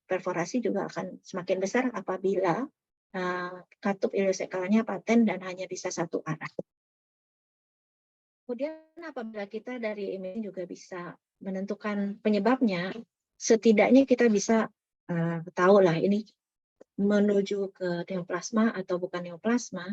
perforasi juga akan semakin besar apabila katup iliosekalnya paten dan hanya bisa satu arah. Kemudian apabila kita dari imaging juga bisa menentukan penyebabnya, setidaknya kita bisa tahu lah ini menuju ke neoplasma atau bukan neoplasma.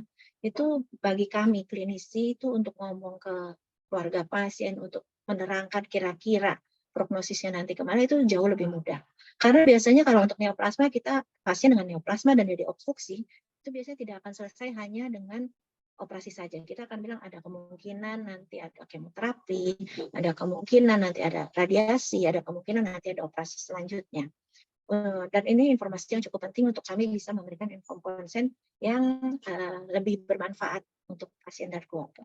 Itu bagi kami klinisi itu untuk ngomong ke keluarga pasien untuk menerangkan kira-kira prognosisnya nanti kemana itu jauh lebih mudah. Karena biasanya kalau untuk neoplasma kita pasien dengan neoplasma dan jadi obstruksi itu biasanya tidak akan selesai hanya dengan operasi saja. Kita akan bilang ada kemungkinan nanti ada kemoterapi, ada kemungkinan nanti ada radiasi, ada kemungkinan nanti ada operasi selanjutnya. Dan ini informasi yang cukup penting untuk kami bisa memberikan inform konsen yang lebih bermanfaat untuk pasien dan keluarga.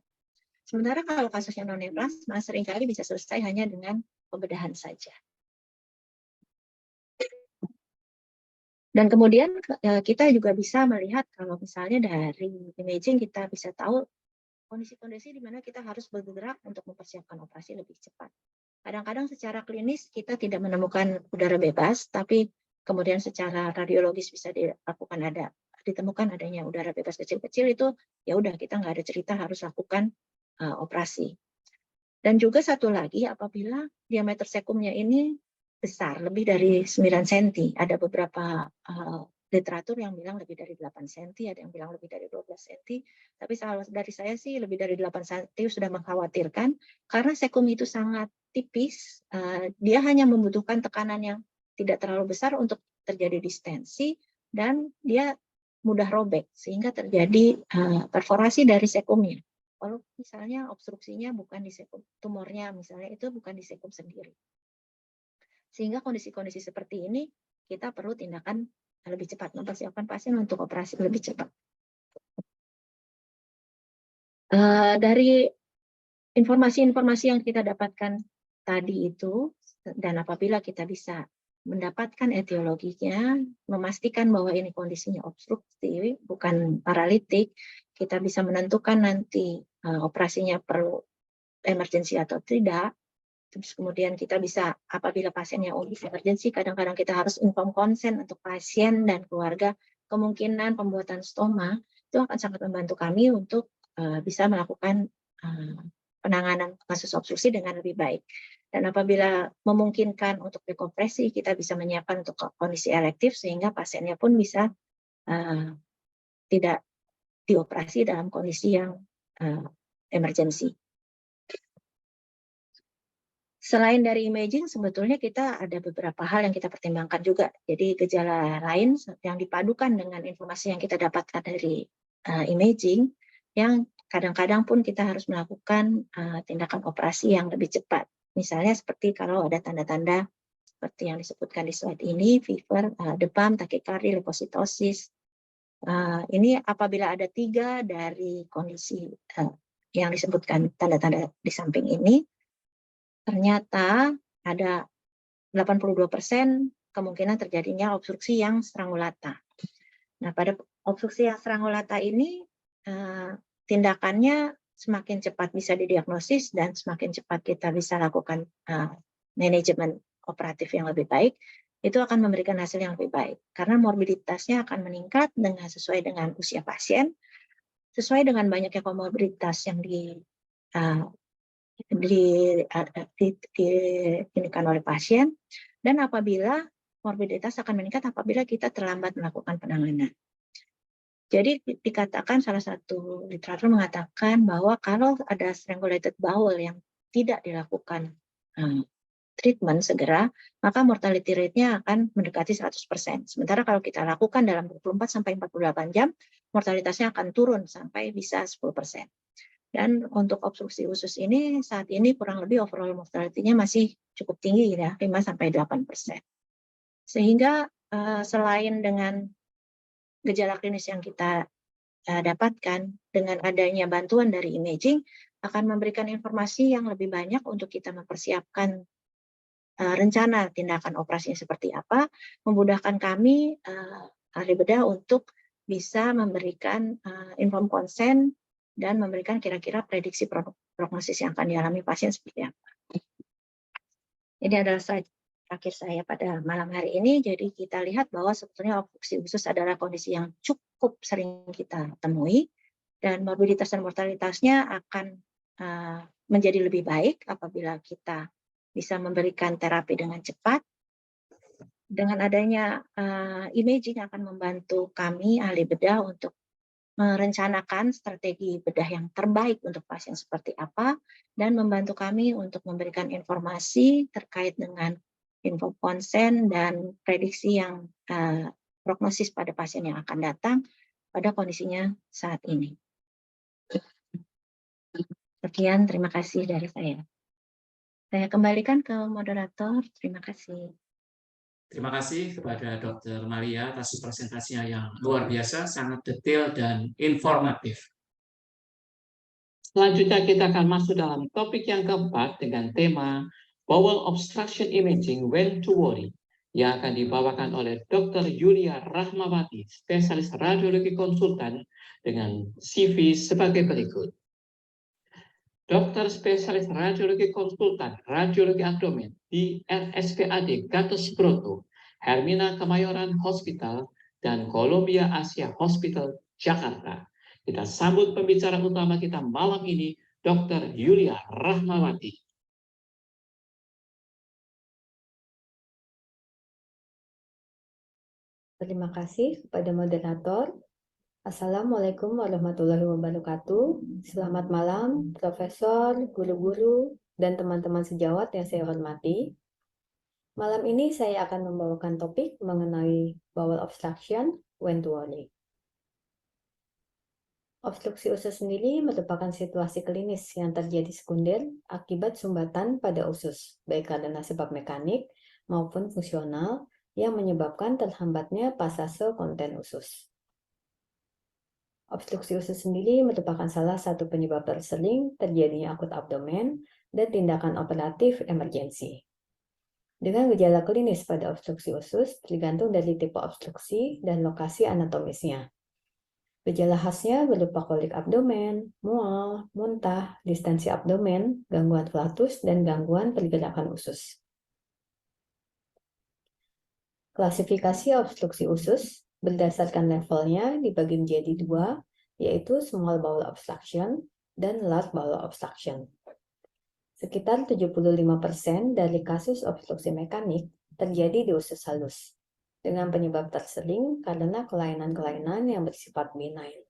Sementara kalau kasusnya non-neoplasma seringkali bisa selesai hanya dengan pembedahan saja. Dan kemudian kita juga bisa melihat kalau misalnya dari imaging kita bisa tahu kondisi-kondisi di mana kita harus bergerak untuk mempersiapkan operasi lebih cepat. Kadang-kadang secara klinis kita tidak menemukan udara bebas, tapi kemudian secara radiologis bisa ditemukan adanya udara bebas kecil-kecil, itu ya udah kita nggak ada cerita harus lakukan operasi. Dan juga satu lagi, apabila diameter sekumnya ini besar, lebih dari 9 cm. Ada beberapa literatur yang bilang lebih dari 8 cm, ada yang bilang lebih dari 12 cm. Tapi dari saya sih lebih dari 8 cm sudah mengkhawatirkan, karena sekum itu sangat tipis, dia hanya membutuhkan tekanan yang tidak terlalu besar untuk terjadi distensi, dan dia mudah robek, sehingga terjadi perforasi dari sekumnya. Kalau misalnya obstruksinya bukan di sekum, tumornya misalnya itu bukan di sekum sendiri. Sehingga kondisi-kondisi seperti ini kita perlu tindakan lebih cepat, mempersiapkan pasien untuk operasi lebih cepat. Dari informasi-informasi yang kita dapatkan tadi itu, dan apabila kita bisa mendapatkan etiologinya, memastikan bahwa ini kondisinya obstruktif, bukan paralitik, kita bisa menentukan nanti operasinya perlu emergensi atau tidak. Terus kemudian kita bisa, apabila pasiennya emergensi, kadang-kadang kita harus inform konsen untuk pasien dan keluarga, kemungkinan pembuatan stoma, itu akan sangat membantu kami untuk bisa melakukan penanganan kasus obstruksi dengan lebih baik. Dan apabila memungkinkan untuk dekompresi, kita bisa menyiapkan untuk kondisi elektif, sehingga pasiennya pun bisa tidak dioperasi dalam kondisi yang emergensi. Selain dari imaging, sebetulnya kita ada beberapa hal yang kita pertimbangkan juga. Jadi gejala lain yang dipadukan dengan informasi yang kita dapatkan dari imaging, yang kadang-kadang pun kita harus melakukan tindakan operasi yang lebih cepat. Misalnya seperti kalau ada tanda-tanda seperti yang disebutkan di slide ini, fever, demam, takikardi, leukositosis. Ini apabila ada 3 dari kondisi yang disebutkan tanda-tanda di samping ini, ternyata ada 82% kemungkinan terjadinya obstruksi yang strangulata. Nah, pada obstruksi yang strangulata ini, tindakannya semakin cepat bisa didiagnosis dan semakin cepat kita bisa lakukan manajemen operatif yang lebih baik, itu akan memberikan hasil yang lebih baik. Karena morbiditasnya akan meningkat sesuai dengan usia pasien, sesuai dengan banyaknya komorbiditas yang diinikan oleh pasien, dan apabila morbiditas akan meningkat apabila kita terlambat melakukan penanganan. Jadi dikatakan, salah satu literatur mengatakan bahwa kalau ada strangulated bowel yang tidak dilakukan treatment segera, maka mortality rate-nya akan mendekati 100%. Sementara kalau kita lakukan dalam 24-48 jam, mortalitasnya akan turun sampai bisa 10%. Dan untuk obstruksi usus ini saat ini kurang lebih overall mortality-nya masih cukup tinggi ya, 5-8%. Sehingga selain dengan gejala klinis yang kita dapatkan, dengan adanya bantuan dari imaging akan memberikan informasi yang lebih banyak untuk kita mempersiapkan rencana tindakan operasinya seperti apa, memudahkan kami ahli bedah untuk bisa memberikan inform konsen dan memberikan kira-kira prediksi prognosis yang akan dialami pasien seperti apa. Ini adalah slide terakhir saya pada malam hari ini. Jadi kita lihat bahwa sebetulnya obstruksi usus adalah kondisi yang cukup sering kita temui, dan morbiditas dan mortalitasnya akan menjadi lebih baik apabila kita bisa memberikan terapi dengan cepat. Dengan adanya imaging akan membantu kami ahli bedah untuk merencanakan strategi bedah yang terbaik untuk pasien seperti apa, dan membantu kami untuk memberikan informasi terkait dengan info konsen dan prediksi yang prognosis pada pasien yang akan datang pada kondisinya saat ini. Sekian, terima kasih dari saya. Saya kembalikan ke moderator. Terima kasih. Terima kasih kepada Dr. Maria atas presentasinya yang luar biasa, sangat detail dan informatif. Selanjutnya kita akan masuk dalam topik yang keempat dengan tema Bowel Obstruction Imaging When to Worry, yang akan dibawakan oleh Dr. Yulia Rahmawati, spesialis radiologi konsultan dengan CV sebagai berikut. Dokter spesialis radiologi konsultan radiologi abdomen di RSPAD Gatot Subroto, Hermina Kemayoran Hospital, dan Columbia Asia Hospital, Jakarta. Kita sambut pembicara utama kita malam ini, Dr. Yulia Rahmawati. Terima kasih kepada moderator. Assalamualaikum warahmatullahi wabarakatuh. Selamat malam, Profesor, guru-guru, dan teman-teman sejawat yang saya hormati. Malam ini saya akan membawakan topik mengenai bowel obstruction when to worry. Obstruksi usus sendiri merupakan situasi klinis yang terjadi sekunder akibat sumbatan pada usus, baik karena sebab mekanik maupun fungsional yang menyebabkan terhambatnya pasase konten usus. Obstruksi usus sendiri merupakan salah satu penyebab tersering terjadinya akut abdomen dan tindakan operatif emergensi. Dengan gejala klinis pada obstruksi usus tergantung dari tipe obstruksi dan lokasi anatomisnya. Gejala khasnya berupa kolik abdomen, mual, muntah, distensi abdomen, gangguan flatus, dan gangguan pergerakan usus. Klasifikasi obstruksi usus berdasarkan levelnya dibagi menjadi dua, yaitu small bowel obstruction dan large bowel obstruction. Sekitar 75% dari kasus obstruksi mekanik terjadi di usus halus, dengan penyebab tersering karena kelainan-kelainan yang bersifat benign.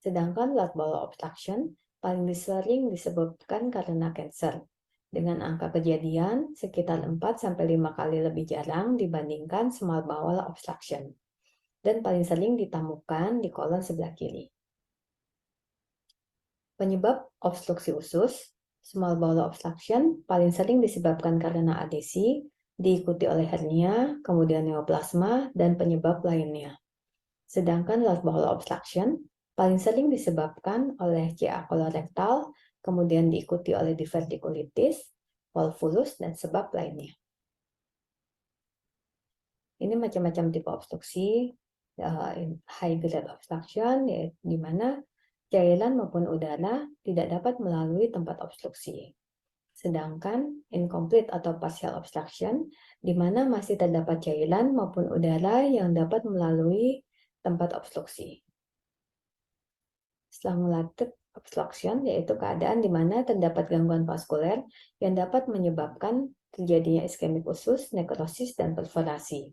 Sedangkan large bowel obstruction paling sering disebabkan karena kanker, dengan angka kejadian sekitar 4-5 kali lebih jarang dibandingkan small bowel obstruction, dan paling sering ditemukan di kolon sebelah kiri. Penyebab obstruksi usus, small bowel obstruction, paling sering disebabkan karena adesi, diikuti oleh hernia, kemudian neoplasma, dan penyebab lainnya. Sedangkan large bowel obstruction paling sering disebabkan oleh CA kolorektal, kemudian diikuti oleh divertikulitis, volvulus, dan sebab lainnya. Ini macam-macam tipe obstruksi, high grade obstruction, di mana cairan maupun udara tidak dapat melalui tempat obstruksi. Sedangkan incomplete atau partial obstruction, di mana masih terdapat cairan maupun udara yang dapat melalui tempat obstruksi. Strangulated obstruction yaitu keadaan di mana terdapat gangguan vaskuler yang dapat menyebabkan terjadinya iskemik usus, nekrosis, dan perforasi.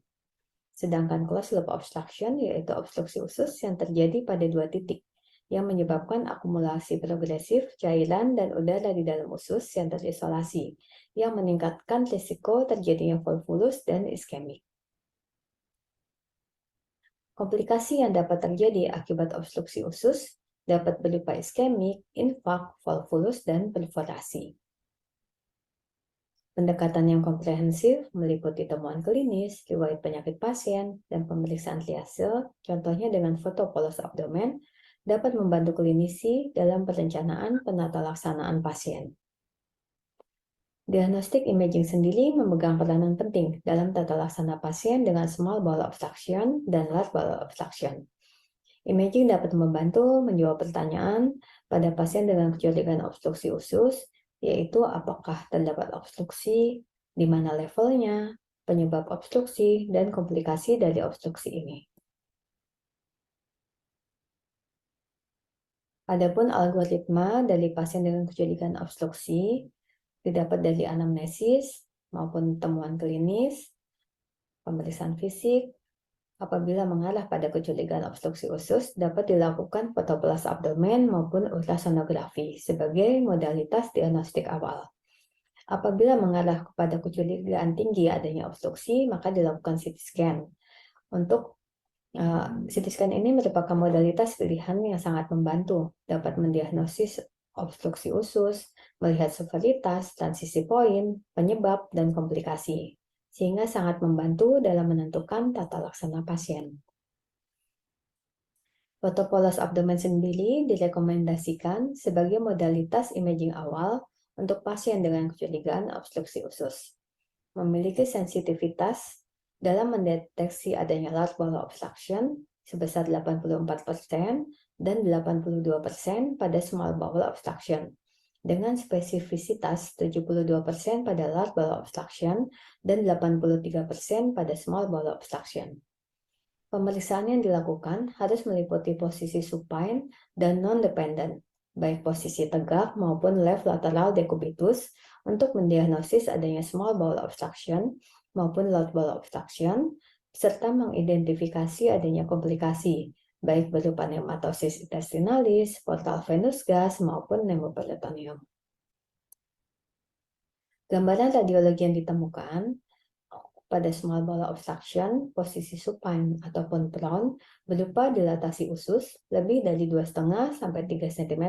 Sedangkan closed loop obstruction yaitu obstruksi usus yang terjadi pada dua titik, yang menyebabkan akumulasi progresif cairan dan udara di dalam usus yang terisolasi, yang meningkatkan risiko terjadinya volvulus dan iskemik. Komplikasi yang dapat terjadi akibat obstruksi usus dapat berupa iskemik, infak, volvulus, dan perforasi. Pendekatan yang komprehensif meliputi temuan klinis, riwayat penyakit pasien, dan pemeriksaan triase, contohnya dengan foto polos abdomen, dapat membantu klinisi dalam perencanaan penata laksanaan pasien. Diagnostic imaging sendiri memegang peranan penting dalam tata laksana pasien dengan small bowel obstruction dan large bowel obstruction. Imaging dapat membantu menjawab pertanyaan pada pasien dengan kecurigaan obstruksi usus, yaitu apakah terdapat obstruksi, di mana levelnya, penyebab obstruksi, dan komplikasi dari obstruksi ini. Adapun algoritma dari pasien dengan kecurigaan obstruksi didapat dari anamnesis maupun temuan klinis, pemeriksaan fisik. Apabila mengarah pada kecurigaan obstruksi usus, dapat dilakukan fotopolas abdomen maupun ultrasonografi sebagai modalitas diagnostik awal. Apabila mengarah kepada kecurigaan tinggi adanya obstruksi, maka dilakukan CT scan. Untuk CT scan ini merupakan modalitas pilihan yang sangat membantu, dapat mendiagnosis obstruksi usus, melihat severitas, transisi poin, penyebab, dan komplikasi, sehingga sangat membantu dalam menentukan tata laksana pasien. Fotopolas abdomen sendiri direkomendasikan sebagai modalitas imaging awal untuk pasien dengan kecurigaan obstruksi usus. Memiliki sensitivitas dalam mendeteksi adanya large bowel obstruction sebesar 84% dan 82% pada small bowel obstruction, dengan spesifisitas 72% pada large bowel obstruction dan 83% pada small bowel obstruction. Pemeriksaan yang dilakukan harus meliputi posisi supine dan non-dependent, baik posisi tegak maupun left lateral decubitus, untuk mendiagnosis adanya small bowel obstruction maupun large bowel obstruction, serta mengidentifikasi adanya komplikasi, baik berupa pneumatosis intestinalis, portal venous gas, maupun pneumoperitoneum. Gambaran radiologi yang ditemukan pada small bowel obstruction, posisi supine ataupun prone, berupa dilatasi usus lebih dari 2,5 sampai 3 cm,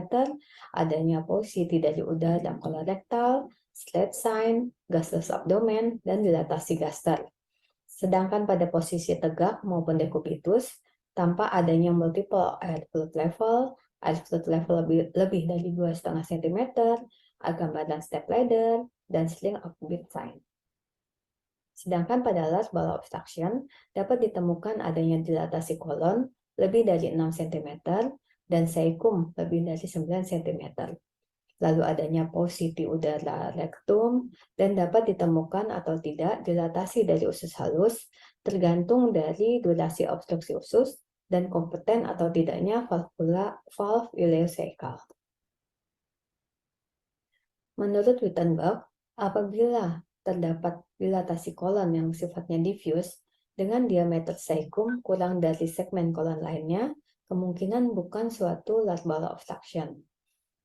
adanya posisi dari udara dan kolorektal, slit sign, gastrus abdomen, dan dilatasi gaster. Sedangkan pada posisi tegak maupun decubitus, tanpa adanya multiple air fluid level lebih dari 2,5 cm, gambaran step ladder, dan sling upbeat sign. Sedangkan pada large bowel obstruction dapat ditemukan adanya dilatasi kolon lebih dari 6 cm dan cecum lebih dari 9 cm. Lalu adanya posisi udara rektum dan dapat ditemukan atau tidak dilatasi dari usus halus tergantung dari durasi obstruksi usus dan kompeten atau tidaknya valve ileocecal. Menurut Wittenberg, apabila terdapat dilatasi kolon yang sifatnya diffuse dengan diameter cecum kurang dari segmen kolon lainnya, kemungkinan bukan suatu large bowel obstruction.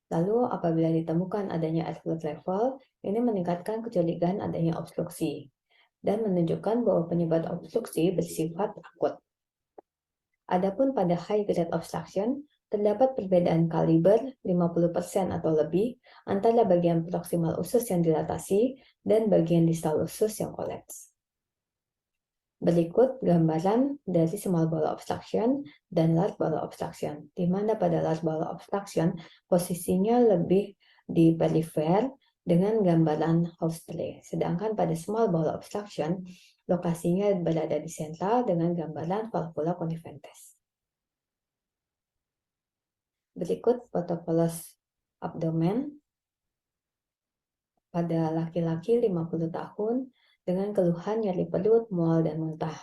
Lalu apabila ditemukan adanya air fluid level, ini meningkatkan kecurigaan adanya obstruksi dan menunjukkan bahwa penyebab obstruksi bersifat akut. Adapun pada high grade obstruction, terdapat perbedaan kaliber 50% atau lebih antara bagian proksimal usus yang dilatasi dan bagian distal usus yang kolaps. Berikut gambaran dari small bowel obstruction dan large bowel obstruction, di mana pada large bowel obstruction posisinya lebih di perifer dengan gambaran Haustre, sedangkan pada small bowel obstruction lokasinya berada di sentral dengan gambaran valvula conifentes. Berikut fotopolas abdomen pada laki-laki 50 tahun dengan keluhan nyeri perut, mual, dan muntah.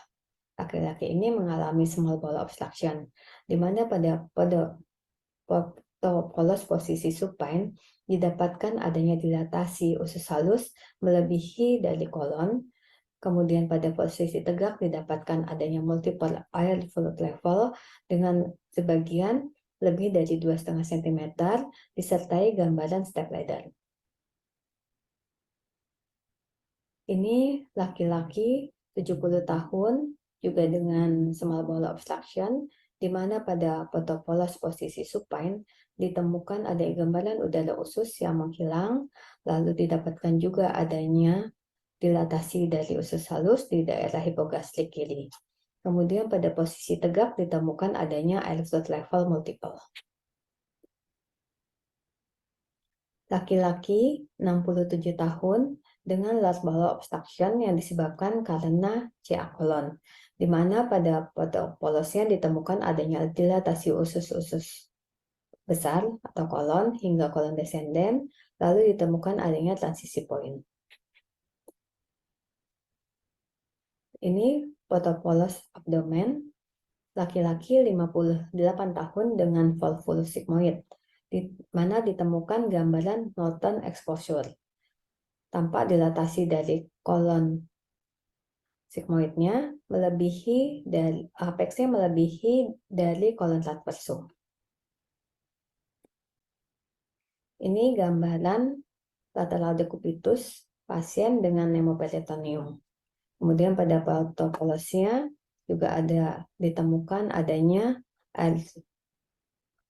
Laki-laki ini mengalami small bowel obstruction, di mana pada fotopolas posisi supine didapatkan adanya dilatasi usus halus melebihi dari kolon. Kemudian pada posisi tegak didapatkan adanya multiple air fluid level dengan sebagian lebih dari 2,5 cm, disertai gambaran step ladder. Ini laki-laki 70 tahun, juga dengan small bowel obstruction, di mana pada fotopolas posisi supine ditemukan ada gambaran udara usus yang menghilang, lalu didapatkan juga adanya dilatasi dari usus halus di daerah hipogastrik kiri. Kemudian pada posisi tegak ditemukan adanya air fluid level multiple. Laki-laki 67 tahun dengan large bowel obstruction yang disebabkan karena CA kolon, di mana pada polosnya ditemukan adanya dilatasi usus-usus besar atau kolon hingga kolon descendent, lalu ditemukan adanya transisi point. Ini foto polos abdomen laki-laki 58 tahun dengan volvulus sigmoid, di mana ditemukan gambaran Norton exposure. Tampak dilatasi dari kolon sigmoidnya melebihi dari apexnya melebihi dari kolon transversum. Ini gambaran lateral decubitus pasien dengan pneumoperitoneum. Kemudian pada protopolosnya juga ada ditemukan adanya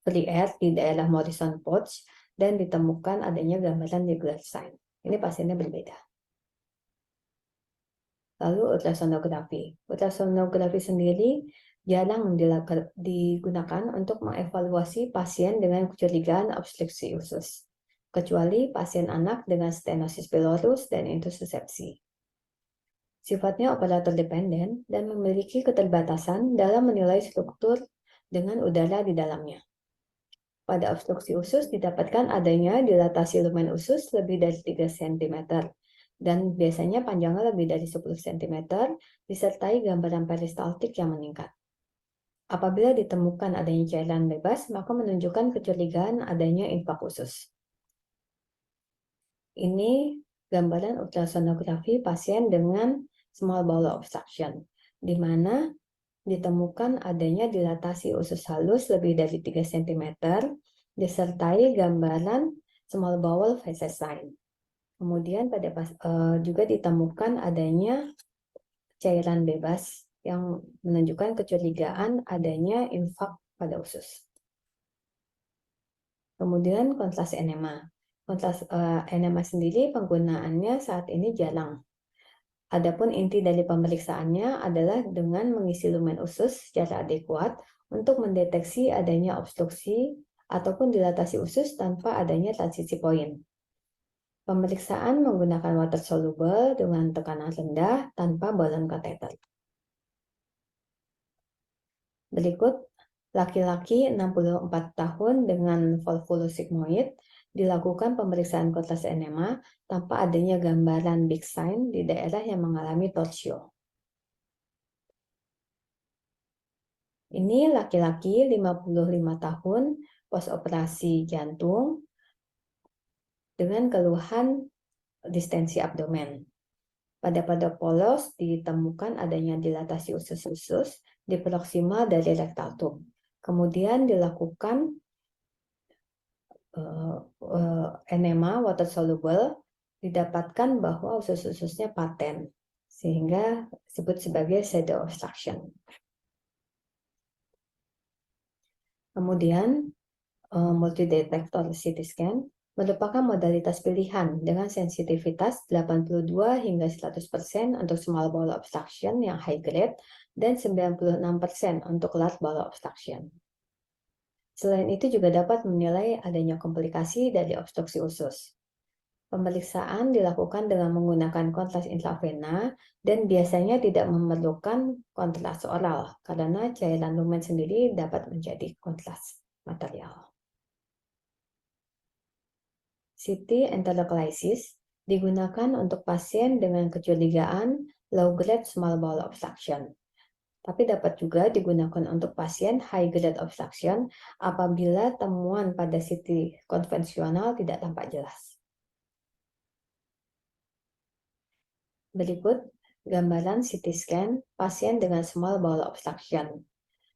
free air di daerah Morrison pouch dan ditemukan adanya gambaran regular sign. Ini pasiennya berbeda. Lalu ultrasonografi. Ultrasonografi sendiri jarang digunakan untuk mengevaluasi pasien dengan kecurigaan obstruksi usus, kecuali pasien anak dengan stenosis pylorus dan intussusepsi. Sifatnya operator dependen dan memiliki keterbatasan dalam menilai struktur dengan udara di dalamnya. Pada obstruksi usus didapatkan adanya dilatasi lumen usus lebih dari 3 cm dan biasanya panjangnya lebih dari 10 cm disertai gambaran peristaltik yang meningkat. Apabila ditemukan adanya cairan bebas, maka menunjukkan kecurigaan adanya infak usus. Ini gambaran ultrasonografi pasien dengan small bowel obstruction, di mana ditemukan adanya dilatasi usus halus lebih dari 3 cm, disertai gambaran small bowel feces sign. Kemudian juga ditemukan adanya cairan bebas yang menunjukkan kecurigaan adanya infak pada usus. Kemudian kontras enema. Kontras enema sendiri penggunaannya saat ini jarang. Adapun inti dari pemeriksaannya adalah dengan mengisi lumen usus secara adekuat untuk mendeteksi adanya obstruksi ataupun dilatasi usus tanpa adanya transisi point. Pemeriksaan menggunakan water soluble dengan tekanan rendah tanpa balon kateter. Berikut laki-laki 64 tahun dengan volvulus sigmoid dilakukan pemeriksaan kontras enema tanpa adanya gambaran big sign di daerah yang mengalami torsio. Ini laki-laki 55 tahun postoperasi jantung dengan keluhan distensi abdomen. Pada polos ditemukan adanya dilatasi usus-usus di proksimal dari rectal tube. Kemudian dilakukan enema water soluble, didapatkan bahwa usus-ususnya paten sehingga disebut sebagai pseudo obstruction. Kemudian multidetektor CT scan merupakan modalitas pilihan dengan sensitivitas 82 hingga 100% untuk small bowel obstruction yang high grade dan 96% untuk large bowel obstruction. Selain itu juga dapat menilai adanya komplikasi dari obstruksi usus. Pemeriksaan dilakukan dengan menggunakan kontras intravena dan biasanya tidak memerlukan kontras oral karena cairan lumen sendiri dapat menjadi kontras material. CT enterocolisis digunakan untuk pasien dengan kecurigaan low grade small bowel obstruction. Tapi dapat juga digunakan untuk pasien high grade obstruction apabila temuan pada CT konvensional tidak tampak jelas. Berikut gambaran CT scan pasien dengan small bowel obstruction,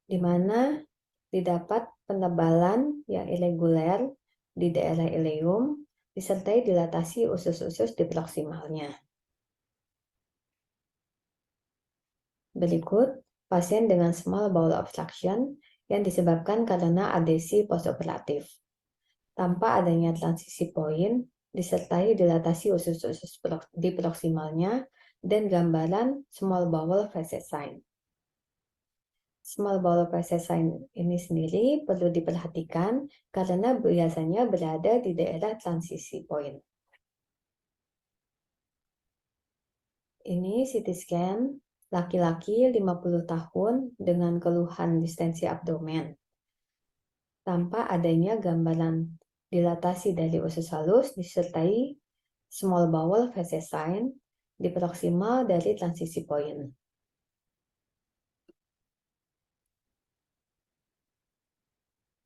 di mana didapat penebalan yang irregular di daerah ileum, disertai dilatasi usus-usus di proksimalnya. Berikut pasien dengan small bowel obstruction yang disebabkan karena adesi postoperatif, tanpa adanya transisi point, disertai dilatasi usus-usus di proksimalnya, dan gambaran small bowel feces sign. Small bowel feces sign ini sendiri perlu diperhatikan karena biasanya berada di daerah transisi point. Ini CT scan laki-laki 50 tahun dengan keluhan distensi abdomen tanpa adanya gambaran dilatasi dari usus halus disertai small bowel feces sign di proksimal dari transisi poin.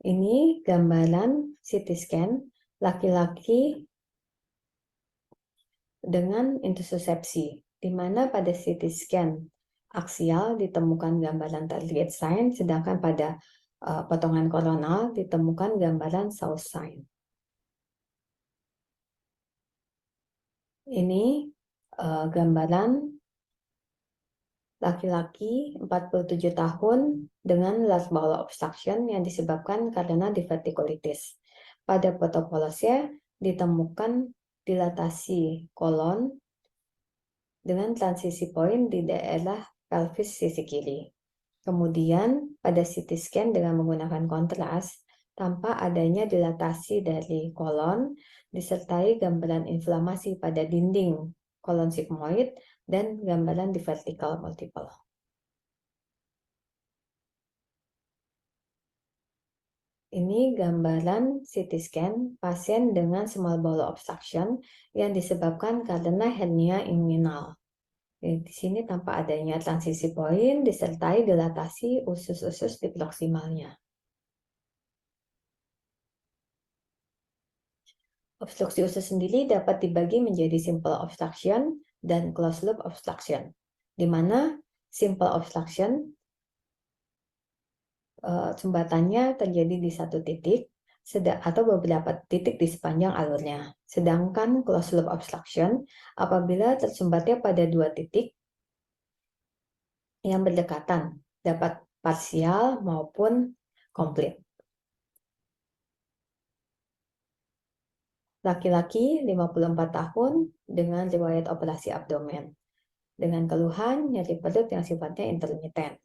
Ini gambaran CT scan laki-laki dengan intussusepsi, di mana pada CT scan aksial ditemukan gambaran target sign, sedangkan pada potongan koronal ditemukan gambaran source sign. Ini gambaran laki-laki 47 tahun dengan large bowel obstruction yang disebabkan karena divertikulitis. Pada foto polosnya ditemukan dilatasi kolon dengan transisi poin di daerah pelvis sisi kiri. Kemudian pada CT scan dengan menggunakan kontras, tanpa adanya dilatasi dari kolon, disertai gambaran inflamasi pada dinding kolon sigmoid dan gambaran di vertikal multiple. Ini gambaran CT scan pasien dengan small bowel obstruction yang disebabkan karena hernia inguinal. Di sini tanpa adanya transisi poin disertai dilatasi usus-usus di proksimalnya. Obstruksi usus sendiri dapat dibagi menjadi simple obstruction dan closed loop obstruction, di mana simple obstruction jembatannya terjadi di satu titik atau beberapa titik di sepanjang alurnya. Sedangkan closed loop obstruction apabila tersumbatnya pada dua titik yang berdekatan, dapat parsial maupun komplit. Laki-laki 54 tahun dengan riwayat operasi abdomen, dengan keluhan nyeri perut yang sifatnya intermiten.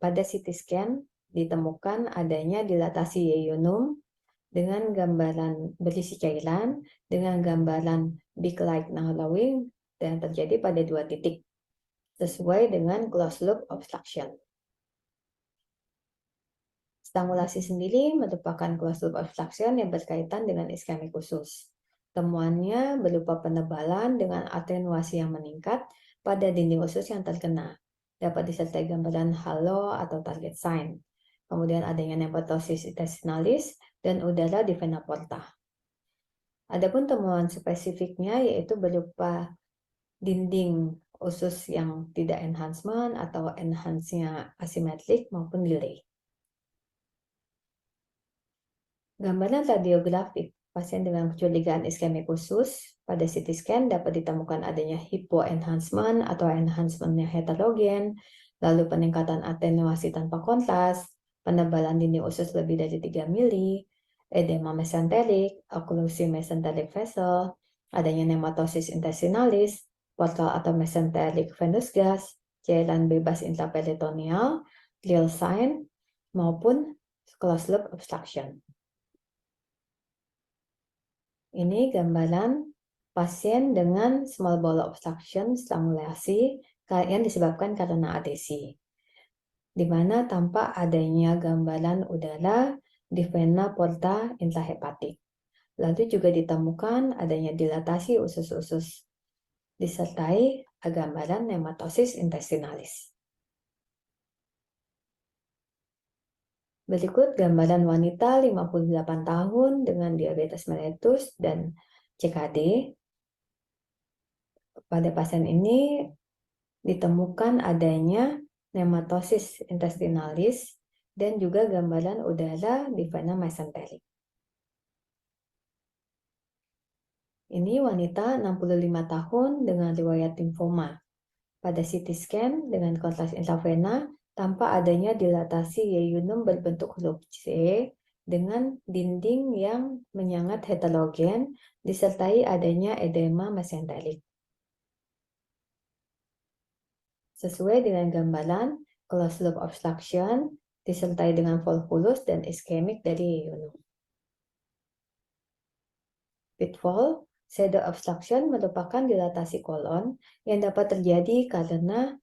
Pada CT scan ditemukan adanya dilatasi yeyunum dengan gambaran berisi cairan, dengan gambaran big light narrowing yang terjadi pada dua titik, sesuai dengan closed loop obstruction. Strangulasi sendiri merupakan closed loop obstruction yang berkaitan dengan iskemik usus. Temuannya berupa penebalan dengan atenuasi yang meningkat pada dinding usus yang terkena. Dapat disertai gambaran halo atau target sign. Kemudian adanya nematosis intestinalis dan udara di vena porta. Adapun temuan spesifiknya yaitu berupa dinding usus yang tidak enhancement atau enhance-nya asimetrik maupun delay. Gambaran radiografik pasien dengan kecurigaan iskemik usus pada CT scan dapat ditemukan adanya hypoenhancement atau enhancement-nya heterogen, lalu peningkatan atenuasi tanpa kontras, penebalan dinding usus lebih dari 3 mili, edema mesenterik, oklusi mesenteric vessel, adanya nematosis intestinalis, portal atau mesenteric venous gas, cairan bebas intraperitoneal, Glial sign, maupun closed loop obstruction. Ini gambaran pasien dengan small bowel obstruction strangulasi yang disebabkan karena adesi, di mana tanpa adanya gambaran udara di vena porta intrahepatik. Lalu juga ditemukan adanya dilatasi usus-usus, disertai gambaran nematosis intestinalis. Berikut gambaran wanita 58 tahun dengan diabetes mellitus dan CKD. Pada pasien ini ditemukan adanya nematosis intestinalis dan juga gambaran udara di vena mesenteric. Ini wanita 65 tahun dengan riwayat limfoma. Pada CT scan dengan kontras intravena tanpa adanya dilatasi yeyunum berbentuk huruf C dengan dinding yang menyangat heterogen disertai adanya edema mesenterik. Sesuai dengan gambaran closed loop obstruction disertai dengan volvulus dan iskemik dari yeyunum. Pitfall, Pseudo obstruction merupakan dilatasi kolon yang dapat terjadi karena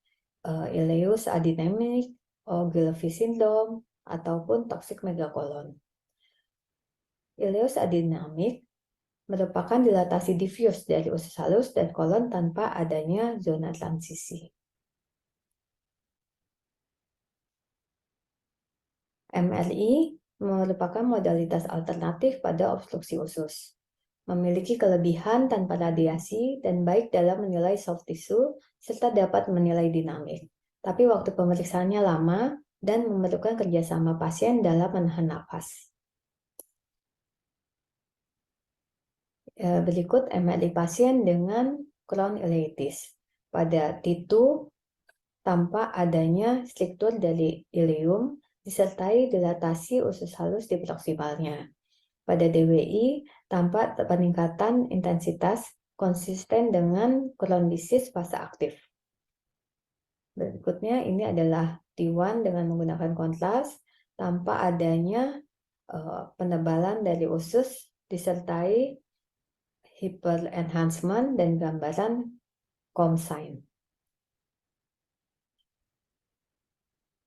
ileus adinamik, Ogilvy syndrome, ataupun toxic megakolon. Ileus adinamik merupakan dilatasi diffuse dari usus halus dan kolon tanpa adanya zona transisi. MRI merupakan modalitas alternatif pada obstruksi usus. Memiliki kelebihan tanpa radiasi dan baik dalam menilai soft tissue serta dapat menilai dinamik. Tapi waktu pemeriksaannya lama dan memerlukan kerjasama pasien dalam menahan nafas. Berikut MRI pasien dengan Crohn ileitis pada T2 tanpa adanya struktur dari ileum disertai dilatasi usus halus di proksimalnya. Pada DWI, tanpa peningkatan intensitas konsisten dengan Crohn disease fase aktif. Berikutnya ini adalah T1 dengan menggunakan kontras tanpa adanya penebalan dari usus disertai hyper enhancement dan gambaran comb sign.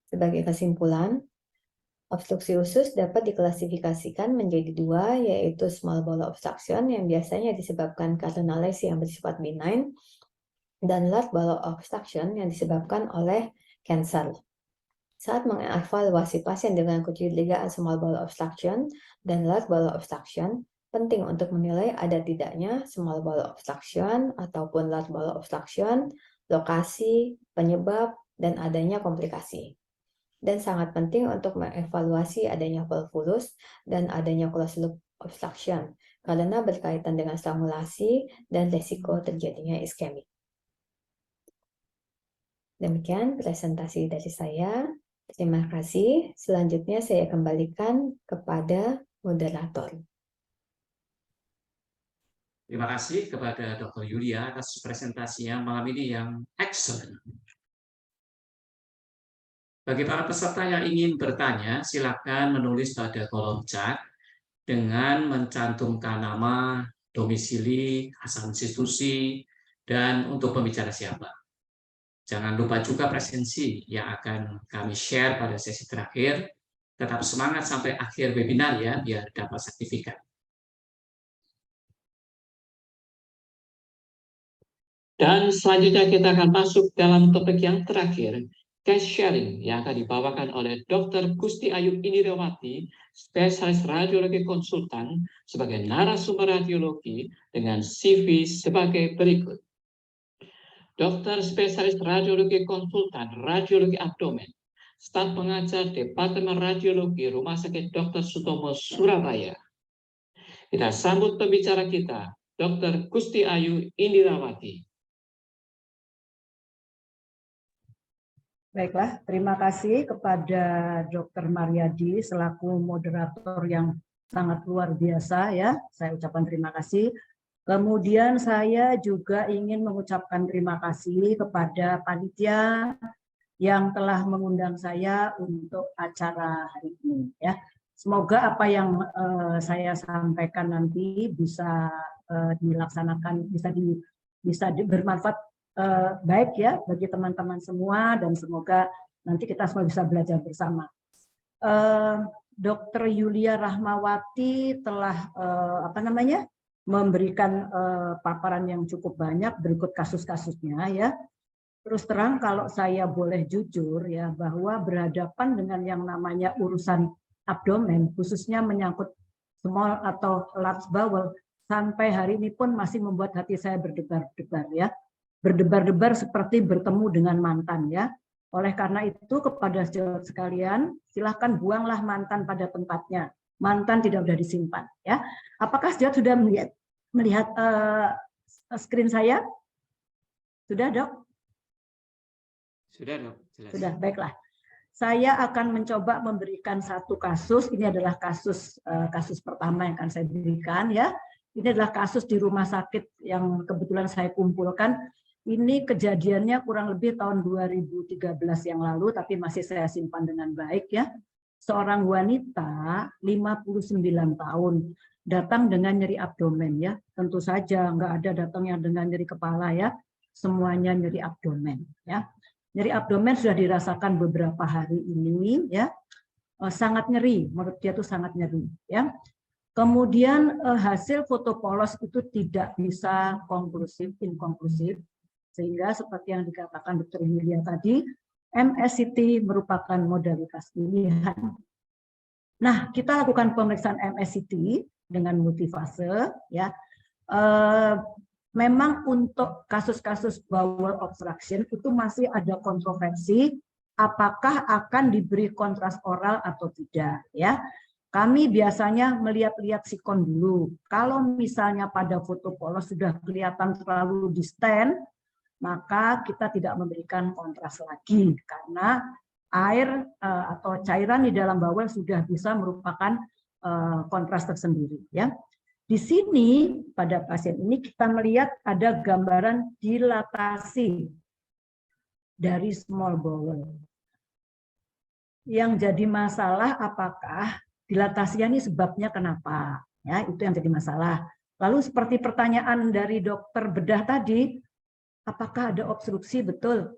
Sebagai kesimpulan, obstruksi usus dapat diklasifikasikan menjadi dua, yaitu small bowel obstruction yang biasanya disebabkan karena lesi yang bersifat benign, dan large bowel obstruction yang disebabkan oleh kanker. Saat mengevaluasi pasien dengan kecurigaan small bowel obstruction dan large bowel obstruction, penting untuk menilai ada tidaknya small bowel obstruction ataupun large bowel obstruction, lokasi, penyebab, dan adanya komplikasi. Dan sangat penting untuk mengevaluasi adanya volvulus dan adanya closed loop obstruction karena berkaitan dengan strangulasi dan resiko terjadinya iskemik. Demikian presentasi dari saya. Terima kasih. Selanjutnya saya kembalikan kepada moderator. Terima kasih kepada Dr. Yulia atas presentasinya malam ini yang excellent. Bagi para peserta yang ingin bertanya, silakan menulis pada kolom chat dengan mencantumkan nama, domisili, asal institusi, dan untuk pembicara siapa. Jangan lupa juga presensi yang akan kami share pada sesi terakhir. Tetap semangat sampai akhir webinar ya, biar dapat sertifikat. Dan selanjutnya kita akan masuk dalam topik yang terakhir, case sharing yang akan dibawakan oleh Dr. Gusti Ayu Indriawati, spesialis radiologi konsultan sebagai narasumber radiologi dengan CV sebagai berikut. Dokter spesialis radiologi konsultan radiologi abdomen, staf pengajar Departemen Radiologi Rumah Sakit Dr. Sutomo Surabaya. Kita sambut pembicara kita, Dr. Gusti Ayu Indriawati. Baiklah, terima kasih kepada Dr. Mariadi selaku moderator yang sangat luar biasa ya. Saya ucapkan terima kasih. Kemudian saya juga ingin mengucapkan terima kasih kepada panitia yang telah mengundang saya untuk acara hari ini ya. Semoga apa yang saya sampaikan nanti bisa dilaksanakan, bisa bermanfaat baik ya bagi teman-teman semua, dan semoga nanti kita semua bisa belajar bersama. Dr. Yulia Rahmawati telah memberikan paparan yang cukup banyak, berikut kasus-kasusnya ya. Terus terang kalau saya boleh jujur ya, bahwa berhadapan dengan yang namanya urusan abdomen, khususnya menyangkut small atau large bowel, sampai hari ini pun masih membuat hati saya berdebar-debar ya. Berdebar-debar seperti bertemu dengan mantan ya. Oleh karena itu kepada sejawat sekalian, silahkan buanglah mantan pada tempatnya. Mantan tidak sudah disimpan ya. Apakah sejawat sudah melihat screen saya? Sudah, Dok? Sudah, Dok. Jelas. Sudah, baiklah. Saya akan mencoba memberikan satu kasus. Ini adalah kasus pertama yang akan saya berikan ya. Ini adalah kasus di rumah sakit yang kebetulan saya kumpulkan. Ini kejadiannya kurang lebih tahun 2013 yang lalu, tapi masih saya simpan dengan baik ya. Seorang wanita 59 tahun. datang dengan nyeri abdomen ya. Tentu saja nggak ada datangnya dengan nyeri kepala ya. Semuanya nyeri abdomen ya. Nyeri abdomen sudah dirasakan beberapa hari ini ya. Sangat nyeri, menurut dia itu sangat nyeri ya. Kemudian hasil foto polos itu tidak bisa konklusif, inkonklusif, sehingga seperti yang dikatakan Dr. Yulia tadi, MSCT merupakan modalitas pilihan. Nah, kita lakukan pemeriksaan MSCT dengan multifase, ya. Memang untuk kasus-kasus bowel obstruction itu masih ada kontroversi, apakah akan diberi kontras oral atau tidak, ya. Kami biasanya melihat-lihat sikon dulu. Kalau misalnya pada foto polos sudah kelihatan terlalu distant, maka kita tidak memberikan kontras lagi karena air atau cairan di dalam bawel sudah bisa merupakan kontras tersendiri. Ya, di sini pada pasien ini kita melihat ada gambaran dilatasi dari small bowel. Yang jadi masalah apakah dilatasinya ini sebabnya kenapa? Ya, itu yang jadi masalah. Lalu seperti pertanyaan dari dokter bedah tadi, apakah ada obstruksi? Betul.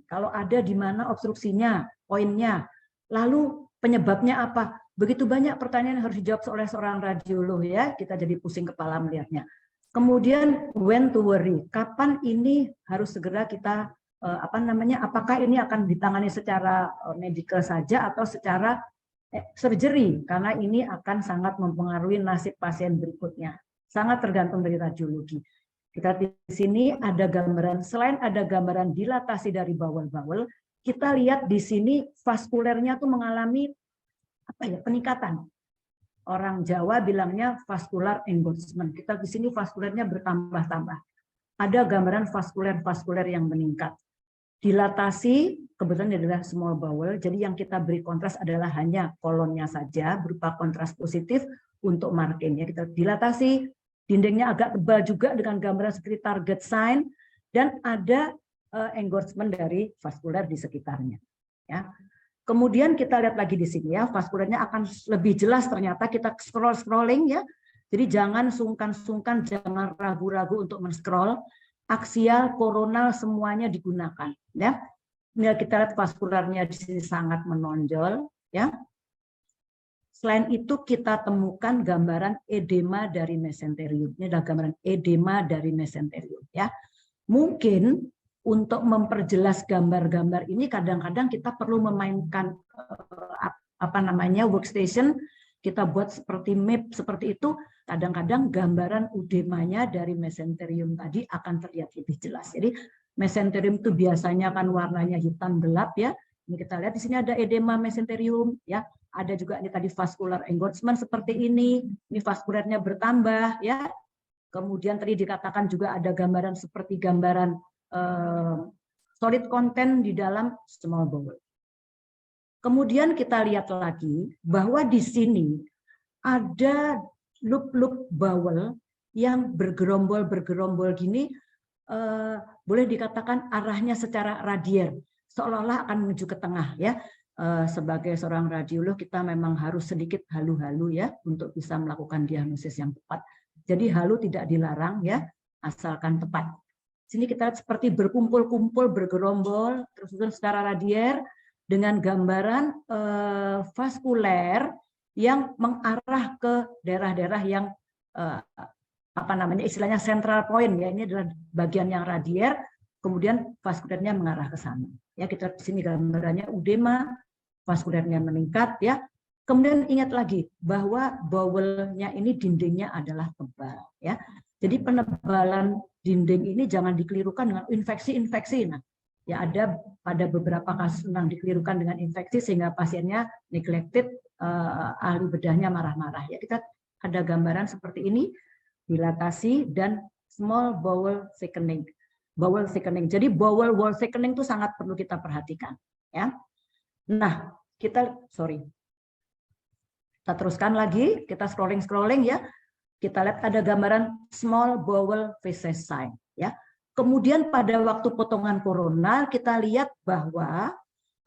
Kalau ada, di mana obstruksinya, poinnya. Lalu penyebabnya apa? Begitu banyak pertanyaan yang harus dijawab oleh seorang radiolog ya. Kita jadi pusing kepala melihatnya. Kemudian when to worry? Kapan ini harus segera kita apakah ini akan ditangani secara medikal saja atau secara surgery, karena ini akan sangat mempengaruhi nasib pasien berikutnya. Sangat tergantung dari radiologi. Kita di sini ada gambaran, selain ada gambaran dilatasi dari bawel-bawel, kita lihat di sini vaskulernya tuh mengalami peningkatan. Orang Jawa bilangnya vascular engorgement. Kita di sini vaskulernya bertambah-tambah. Ada gambaran vaskuler yang meningkat. Dilatasi kebetulan adalah small bowel, jadi yang kita beri kontras adalah hanya kolonnya saja berupa kontras positif untuk marking. Ya, kita dilatasi, dindingnya agak tebal juga dengan gambaran seperti target sign, dan ada engorgement dari vaskuler di sekitarnya. Ya. Kemudian kita lihat lagi di sini ya, vaskulernya akan lebih jelas ternyata kita scrolling ya. Jadi jangan sungkan-sungkan, jangan ragu-ragu untuk men-scroll. Aksial, koronal semuanya digunakan ya. Ini kita lihat vaskularnya di sini sangat menonjol ya. Selain itu kita temukan gambaran edema dari mesenterium. Ini adalah gambaran edema dari mesenterium ya. Mungkin untuk memperjelas gambar-gambar ini kadang-kadang kita perlu memainkan workstation. Kita buat seperti map seperti itu, kadang-kadang gambaran udemanya dari mesenterium tadi akan terlihat lebih jelas. Jadi mesenterium itu biasanya kan warnanya hitam gelap ya. Ini kita lihat di sini ada edema mesenterium ya. Ada juga ini tadi vascular engorgement seperti ini. Ini vaskulernya bertambah ya. Kemudian tadi dikatakan juga ada gambaran seperti gambaran solid content di dalam small bowel. Kemudian kita lihat lagi bahwa di sini ada loop bowel yang bergerombol gini, boleh dikatakan arahnya secara radier, seolah-olah akan menuju ke tengah ya. Sebagai seorang radiolog kita memang harus sedikit halu-halu ya untuk bisa melakukan diagnosis yang tepat. Jadi halu tidak dilarang ya, asalkan tepat. Sini kita lihat seperti berkumpul-kumpul, bergerombol, terus secara radier, dengan gambaran vaskuler yang mengarah ke daerah-daerah yang istilahnya central point ya, ini adalah bagian yang radier, kemudian vaskulernya mengarah ke sana. Ya, kita di sini gambarannya udema, vaskulernya meningkat ya. Kemudian ingat lagi bahwa bowelnya ini dindingnya adalah tebal ya. Jadi penebalan dinding ini jangan dikelirukan dengan infeksi-infeksi. Nah, ya ada pada beberapa kasus memang dikelirukan dengan infeksi sehingga pasiennya neglected, ahli bedahnya marah-marah. Ya, kita ada gambaran seperti ini, dilatasi dan small bowel thickening. Bowel thickening. Jadi bowel wall thickening itu sangat perlu kita perhatikan. Ya. Nah, kita teruskan lagi, kita scrolling ya. Kita lihat ada gambaran small bowel feces sign. Ya. Kemudian pada waktu potongan koronal kita lihat bahwa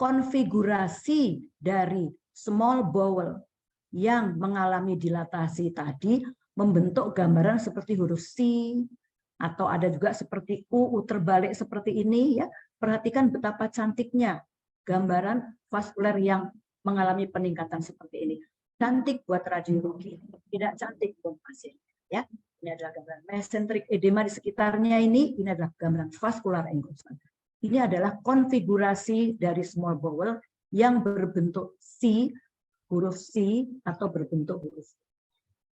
konfigurasi dari small bowel yang mengalami dilatasi tadi membentuk gambaran seperti huruf C, atau ada juga seperti U terbalik seperti ini ya. Perhatikan betapa cantiknya gambaran vaskuler yang mengalami peningkatan seperti ini. Cantik buat radiologi, tidak cantik buat pasien ya. Ini adalah gambaran mesenteric edema di sekitarnya ini adalah gambaran vascular engrossment. Ini adalah konfigurasi dari small bowel yang berbentuk C, huruf C atau berbentuk huruf C.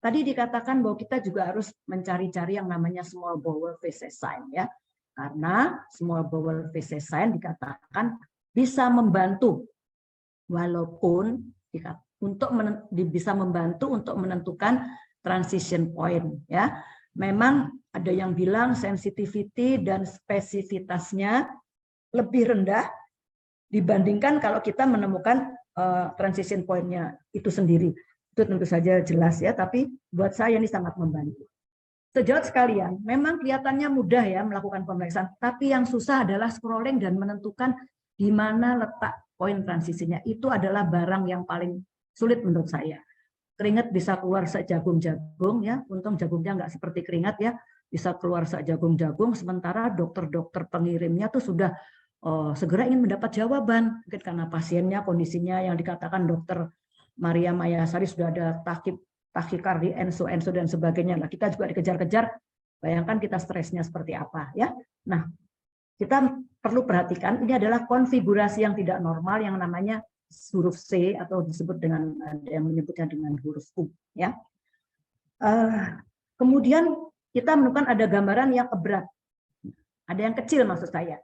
Tadi dikatakan bahwa kita juga harus mencari-cari yang namanya small bowel feces sign ya. Karena small bowel feces sign dikatakan bisa membantu walaupun bisa membantu untuk menentukan transition point ya. Memang ada yang bilang sensitivity dan spesifitasnya lebih rendah dibandingkan kalau kita menemukan transition point-nya itu sendiri. Itu tentu saja jelas ya, tapi buat saya ini sangat membantu. Sejawat sekalian, memang kelihatannya mudah ya melakukan pemeriksaan, tapi yang susah adalah scrolling dan menentukan di mana letak poin transisinya. Itu adalah barang yang paling sulit menurut saya. Keringat bisa keluar sejagung-jagung ya, untung jagungnya nggak seperti keringat ya, bisa keluar sejagung-jagung, sementara dokter-dokter pengirimnya tuh sudah segera ingin mendapat jawaban, mungkin karena pasiennya kondisinya yang dikatakan dokter Maria Mayasari sudah ada takikardi, enso dan sebagainya. Nah, kita juga dikejar-kejar. Bayangkan kita stresnya seperti apa ya. Nah, kita perlu perhatikan ini adalah konfigurasi yang tidak normal yang namanya huruf C atau disebut dengan ada yang menyebutnya dengan huruf U ya. Kemudian kita menemukan ada gambaran yang berat. Ada yang kecil maksud saya.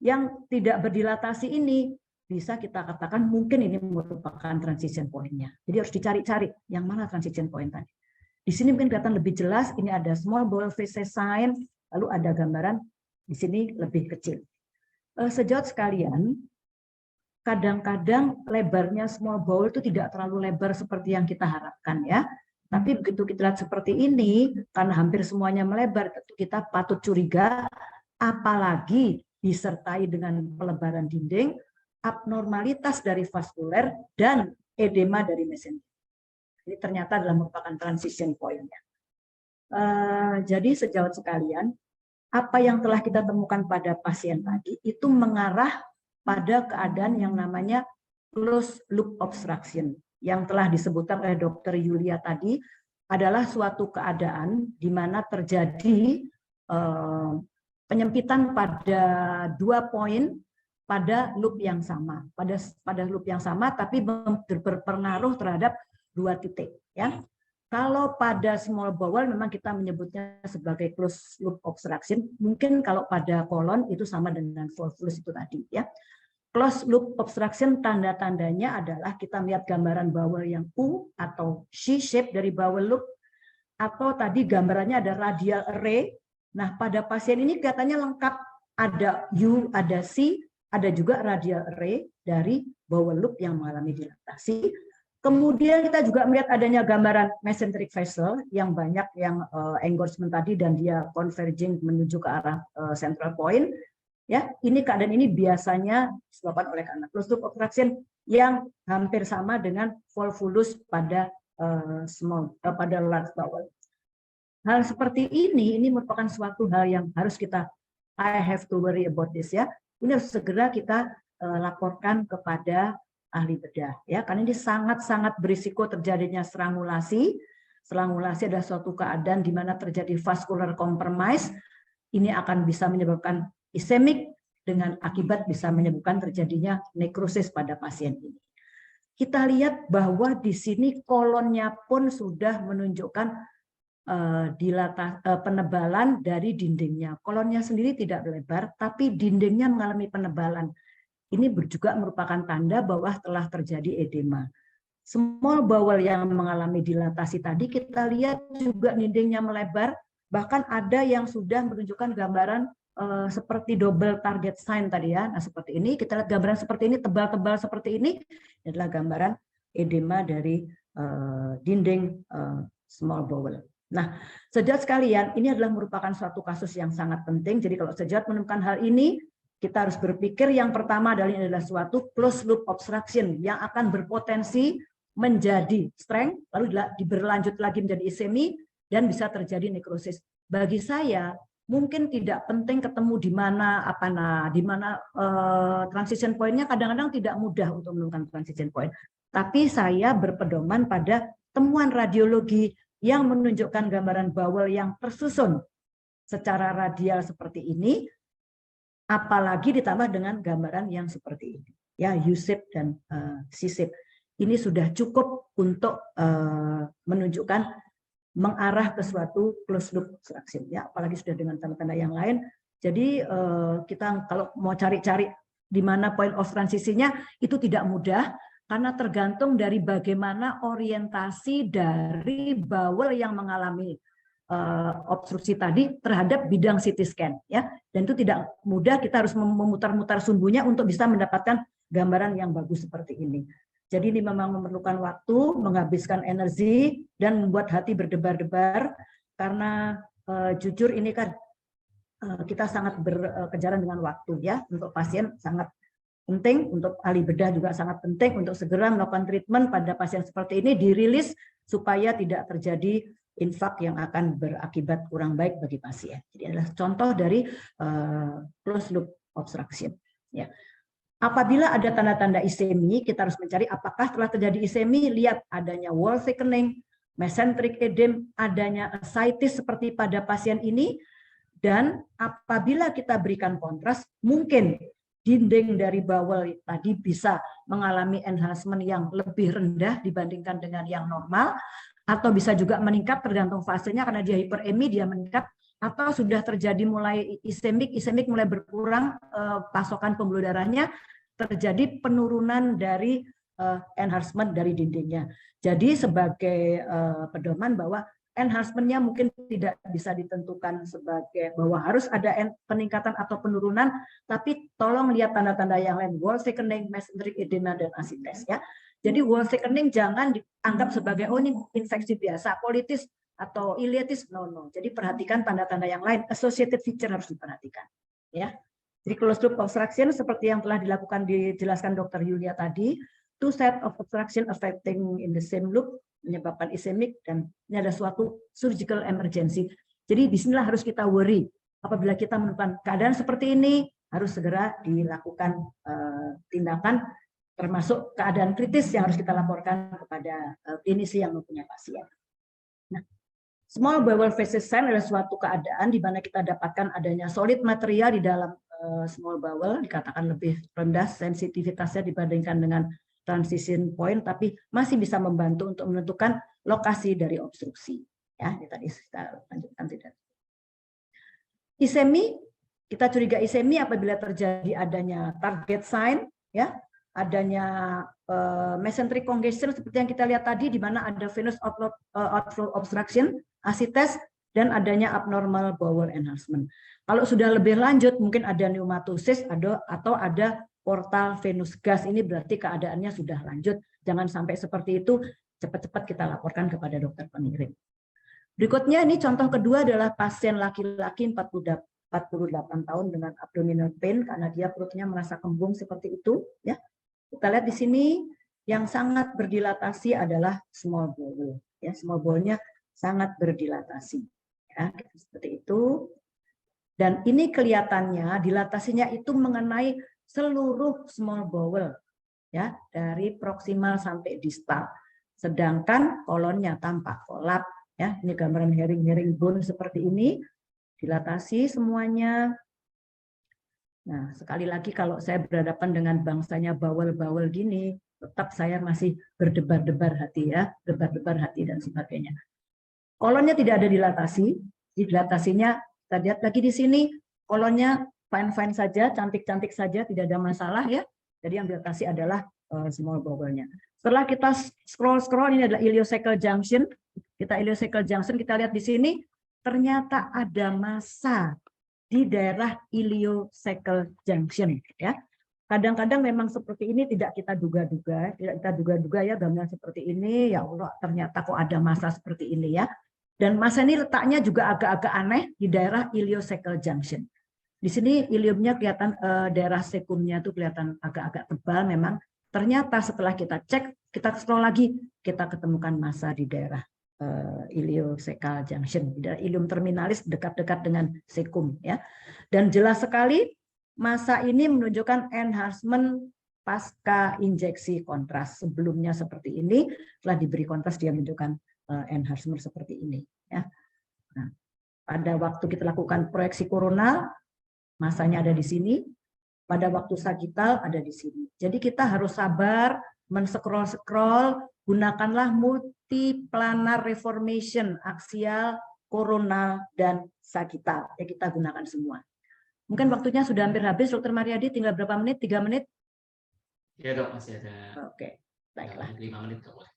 Yang tidak berdilatasi ini bisa kita katakan mungkin ini merupakan transition point-nya. Jadi harus dicari-cari yang mana transition point tadi. Di sini mungkin kelihatan lebih jelas, ini ada small bowel feces sign, lalu ada gambaran di sini lebih kecil. Sejawat sekalian, kadang-kadang lebarnya small bowel itu tidak terlalu lebar seperti yang kita harapkan ya. Tapi begitu kita lihat seperti ini, karena hampir semuanya melebar, kita patut curiga, apalagi disertai dengan pelebaran dinding, abnormalitas dari vaskuler dan edema dari mesenterik. Ini ternyata adalah merupakan transition point-nya. Jadi sejawat sekalian, apa yang telah kita temukan pada pasien tadi itu mengarah pada keadaan yang namanya closed loop obstruction yang telah disebutkan oleh Dr. Yulia tadi adalah suatu keadaan di mana terjadi penyempitan pada 2 poin pada loop yang sama, pada loop yang sama tapi berpengaruh terhadap 2 titik ya. Kalau pada small bowel memang kita menyebutnya sebagai closed loop obstruction, mungkin kalau pada kolon itu sama dengan volvulus itu tadi ya. Closed loop obstruction tanda-tandanya adalah kita melihat gambaran bowel yang U atau C shape dari bowel loop, atau tadi gambarannya ada radial array. Nah, pada pasien ini kelihatannya lengkap, ada U, ada C, ada juga radial array dari bowel loop yang mengalami dilatasi. Kemudian kita juga melihat adanya gambaran mesenteric vessel yang banyak yang engorgement tadi dan dia converging menuju ke arah central point. Ya, ini keadaan ini biasanya disebabkan oleh karena closed loop obstruction yang hampir sama dengan volvulus pada pada large bowel. Hal seperti ini merupakan suatu hal yang harus kita I have to worry about this ya. Ini harus segera kita laporkan kepada ahli bedah ya, karena ini sangat-sangat berisiko terjadinya strangulasi. Strangulasi adalah suatu keadaan di mana terjadi vascular compromise. Ini akan bisa menyebabkan ischemic dengan akibat bisa menyebabkan terjadinya nekrosis pada pasien ini. Kita lihat bahwa di sini kolonnya pun sudah menunjukkan penebalan dari dindingnya. Kolonnya sendiri tidak lebar, tapi dindingnya mengalami penebalan. Ini juga merupakan tanda bahwa telah terjadi edema. Small bowel yang mengalami dilatasi tadi kita lihat juga dindingnya melebar, bahkan ada yang sudah menunjukkan gambaran seperti double target sign tadi ya. Nah, seperti ini kita lihat gambaran seperti ini, tebal-tebal seperti ini adalah gambaran edema dari dinding small bowel. Nah, sejawat sekalian, ini adalah merupakan suatu kasus yang sangat penting. Jadi kalau sejawat menemukan hal ini, kita harus berpikir yang pertama adalah suatu closed loop obstruction yang akan berpotensi menjadi strength, lalu berlanjut lagi menjadi ischemi, dan bisa terjadi nekrosis. Bagi saya mungkin tidak penting ketemu di mana transition point-nya, kadang-kadang tidak mudah untuk menemukan transition point. Tapi saya berpedoman pada temuan radiologi yang menunjukkan gambaran bawel yang tersusun secara radial seperti ini, apalagi ditambah dengan gambaran yang seperti ini, ya, U-shape dan C-shape. Ini sudah cukup untuk menunjukkan mengarah ke suatu closed loop obstruction, ya, apalagi sudah dengan tanda-tanda yang lain. Jadi kita kalau mau cari-cari di mana point of transisinya itu tidak mudah, karena tergantung dari bagaimana orientasi dari bawel yang mengalami obstruksi tadi terhadap bidang CT scan, ya, dan itu tidak mudah. Kita harus memutar-mutar sumbunya untuk bisa mendapatkan gambaran yang bagus seperti ini. Jadi ini memang memerlukan waktu, menghabiskan energi, dan membuat hati berdebar-debar karena jujur ini kan kita sangat berkejaran dengan waktu, ya. Untuk pasien sangat penting, untuk ahli bedah juga sangat penting untuk segera melakukan treatment pada pasien seperti ini, dirilis supaya tidak terjadi infak yang akan berakibat kurang baik bagi pasien. Jadi adalah contoh dari closed loop obstruction. Ya. Apabila ada tanda-tanda isemi, kita harus mencari apakah telah terjadi isemi. Lihat adanya wall thickening, mesenteric edema, adanya ascites seperti pada pasien ini. Dan apabila kita berikan kontras, mungkin dinding dari bawel tadi bisa mengalami enhancement yang lebih rendah dibandingkan dengan yang normal, atau bisa juga meningkat tergantung fasenya, karena dia hiperemi dia meningkat, atau sudah terjadi mulai isemik mulai berkurang pasokan pembuluh darahnya, terjadi penurunan dari enhancement dari dindingnya. Jadi sebagai pedoman bahwa enhancement-nya mungkin tidak bisa ditentukan sebagai bahwa harus ada peningkatan atau penurunan, tapi tolong lihat tanda-tanda yang lain, wall thickening, mesenteric edema, dan ascites, ya. Jadi wall thickening jangan dianggap sebagai oh ini infeksi biasa, colitis atau ileitis, no. Jadi perhatikan tanda-tanda yang lain, associated feature harus diperhatikan, ya. Jadi closed loop obstruction seperti yang telah dijelaskan Dr. Yulia tadi, two set of obstruction affecting in the same loop menyebabkan ischemic, dan ini ada suatu surgical emergency. Jadi disinilah harus kita worry. Apabila kita menemukan keadaan seperti ini, harus segera dilakukan tindakan, termasuk keadaan kritis yang harus kita laporkan kepada klinisi yang mempunyai pasien. Nah, small bowel vessel sign adalah suatu keadaan di mana kita dapatkan adanya solid material di dalam small bowel, dikatakan lebih rendah sensitivitasnya dibandingkan dengan transition point, tapi masih bisa membantu untuk menentukan lokasi dari obstruksi. Ya, ini tadi kita lanjutkan tidak. Isemi, kita curiga isemi apabila terjadi adanya target sign, ya, adanya mesenteric congestion seperti yang kita lihat tadi, di mana ada venous outflow obstruction, ascites, dan adanya abnormal bowel enhancement. Kalau sudah lebih lanjut, mungkin ada pneumatosis atau ada portal venous gas, ini berarti keadaannya sudah lanjut. Jangan sampai seperti itu, cepat-cepat kita laporkan kepada dokter pengirim. Berikutnya ini contoh kedua adalah pasien laki-laki 48 tahun dengan abdominal pain karena dia perutnya merasa kembung seperti itu, ya. Kita lihat di sini yang sangat berdilatasi adalah small bowel, ya, small bowel-nya sangat berdilatasi, ya, seperti itu. Dan ini kelihatannya dilatasinya itu mengenai seluruh small bowel, ya, dari proksimal sampai distal. Sedangkan kolonnya tampak kolap, ya. Ini gambaran herring bone seperti ini, dilatasi semuanya. Nah, sekali lagi kalau saya berhadapan dengan bangsanya bawel-bawel gini, tetap saya masih berdebar-debar hati, ya, berdebar-debar hati dan sebagainya. Kolonnya tidak ada dilatasi, dilatasinya kita lihat lagi di sini, kolonnya fine-fine saja, cantik-cantik saja, tidak ada masalah, ya. Jadi yang dilatasi adalah small bowel-nya. Setelah kita scroll, ini adalah ileocecal junction. Kita ileocecal junction, kita lihat di sini, ternyata ada massa di daerah ileocecal junction, ya. Kadang-kadang memang seperti ini tidak kita duga-duga, ya, gambar seperti ini, ya Allah, ternyata kok ada massa seperti ini, ya. Dan massa ini letaknya juga agak-agak aneh di daerah ileocecal junction. Di sini iliumnya kelihatan, daerah sekumnya itu kelihatan agak-agak tebal memang. Ternyata setelah kita cek, kita scroll lagi, kita ketemukan massa di daerah iliocecal junction. Ilium terminalis dekat-dekat dengan cecum ya. Dan jelas sekali masa ini menunjukkan enhancement pasca injeksi kontras. Sebelumnya seperti ini, setelah diberi kontras dia menunjukkan enhancement seperti ini ya. Nah, pada waktu kita lakukan proyeksi koronal, masanya ada di sini. Pada waktu sagital ada di sini. Jadi kita harus sabar, men-scroll, gunakanlah multiplanar reformation, aksial, koronal, dan sagital. Ya, kita gunakan semua. Mungkin waktunya sudah hampir habis, Dr. Mariadi, tinggal berapa menit? 3 menit? Ya dok, masih ada. Oke, baiklah. 5 menit dok.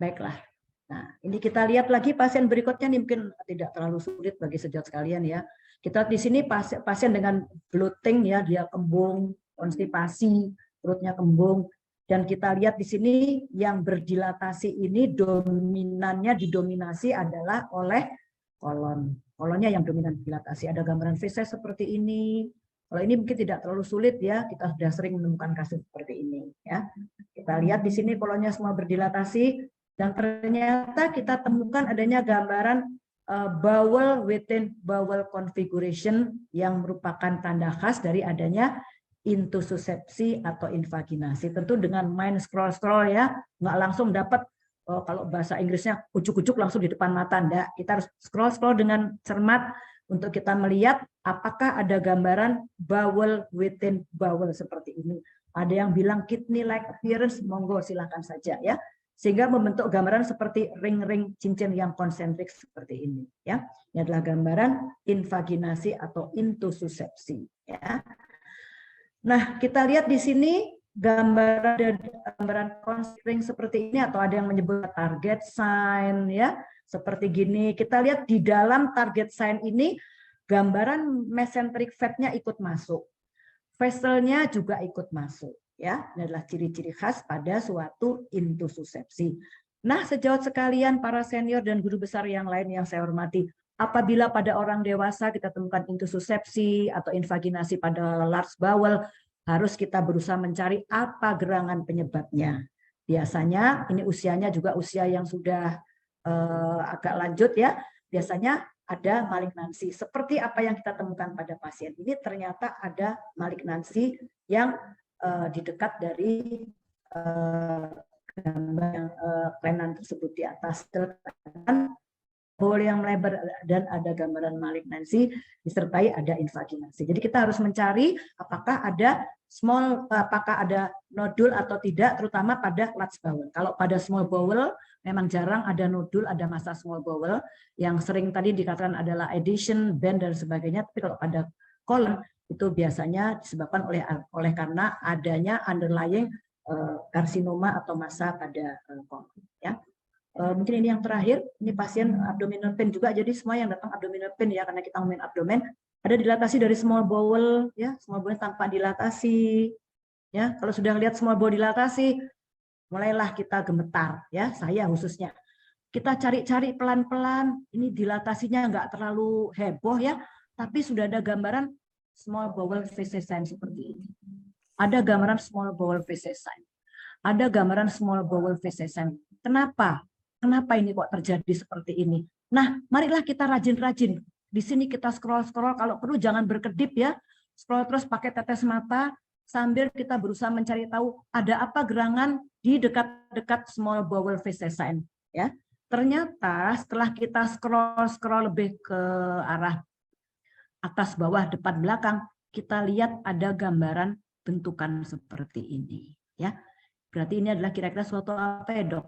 Baiklah. Nah, ini kita lihat lagi pasien berikutnya, ini mungkin tidak terlalu sulit bagi sejawat sekalian ya. Kita di sini pasien dengan bloating ya, dia kembung, konstipasi, perutnya kembung, dan kita lihat di sini yang berdilatasi ini dominannya didominasi adalah oleh kolon. Kolonnya yang dominan dilatasi. Ada gambaran feses seperti ini. Kalau ini mungkin tidak terlalu sulit ya, kita sudah sering menemukan kasus seperti ini ya. Kita lihat di sini kolonnya semua berdilatasi. Dan ternyata kita temukan adanya gambaran bowel within bowel configuration yang merupakan tanda khas dari adanya intussuscepsi atau invaginasi. Tentu dengan main scroll-scroll ya, nggak langsung dapat kalau bahasa Inggrisnya ujuk-ujuk langsung di depan mata, enggak. Kita harus scroll-scroll dengan cermat untuk kita melihat apakah ada gambaran bowel within bowel seperti ini. Ada yang bilang kidney-like appearance, monggo silakan saja ya. Sehingga membentuk gambaran seperti ring-ring cincin yang konsentrik seperti ini ya. Ini adalah gambaran invaginasi atau intussuscepsi ya. Nah, kita lihat di sini gambaran konsentrik seperti ini, atau ada yang menyebut target sign ya. Seperti gini, kita lihat di dalam target sign ini gambaran mesenteric fatnya ikut masuk. Vesselnya juga ikut masuk. Ya, ini adalah ciri-ciri khas pada suatu intussuscepsi. Nah, sejawat sekalian, para senior dan guru besar yang lain yang saya hormati, apabila pada orang dewasa kita temukan intussuscepsi atau invaginasi pada large bowel, harus kita berusaha mencari apa gerangan penyebabnya. Biasanya ini usianya juga usia yang sudah agak lanjut ya. Biasanya ada malignansi. Seperti apa yang kita temukan pada pasien ini, ternyata ada malignansi yang di dekat dari gambar yang kelainan tersebut di atas, bowel yang melebar dan ada gambaran malignansi disertai ada invaginasi. Jadi kita harus mencari apakah ada nodul atau tidak, terutama pada large bowel. Kalau pada small bowel memang jarang ada nodul, ada masa small bowel yang sering tadi dikatakan adalah adhesion, bend dan sebagainya. Tapi kalau pada colon itu biasanya disebabkan oleh karena adanya underlying karsinoma atau massa pada kolon ya. Mungkin ini yang terakhir, ini pasien abdominal pain juga, jadi semua yang datang abdominal pain ya, karena kita ngomongin abdomen, ada dilatasi dari small bowel ya, small bowel tanpa dilatasi ya. Kalau sudah lihat small bowel dilatasi, mulailah kita gemetar ya, saya khususnya. Kita cari-cari pelan-pelan, ini dilatasinya nggak terlalu heboh ya, tapi sudah ada gambaran small bowel feces sign seperti ini. Ada gambaran small bowel feces sign. Ada gambaran small bowel feces sign. Kenapa? Kenapa ini kok terjadi seperti ini? Nah, marilah kita rajin-rajin. Di sini kita scroll-scroll, kalau perlu jangan berkedip ya. Scroll terus pakai tetes mata sambil kita berusaha mencari tahu ada apa gerangan di dekat-dekat small bowel feces sign ya. Ternyata setelah kita scroll lebih ke arah atas, bawah, depan, belakang, kita lihat ada gambaran bentukan seperti ini ya. Berarti ini adalah kira-kira suatu apa ya, Dok?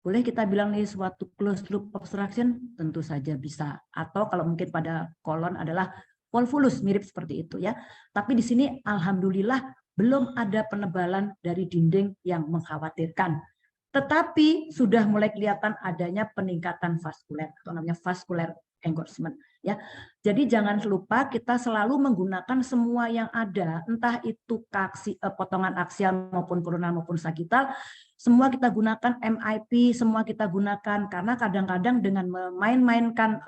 Boleh kita bilang ini suatu closed loop obstruction? Tentu saja bisa. Atau kalau mungkin pada kolon adalah volvulus, mirip seperti itu ya. Tapi di sini alhamdulillah belum ada penebalan dari dinding yang mengkhawatirkan. Tetapi sudah mulai kelihatan adanya peningkatan vaskuler atau namanya vascular engorgement ya. Jadi jangan lupa kita selalu menggunakan semua yang ada, entah itu potongan aksial maupun koronal maupun sagital, semua kita gunakan, MIP semua kita gunakan, karena kadang-kadang dengan memain-mainkan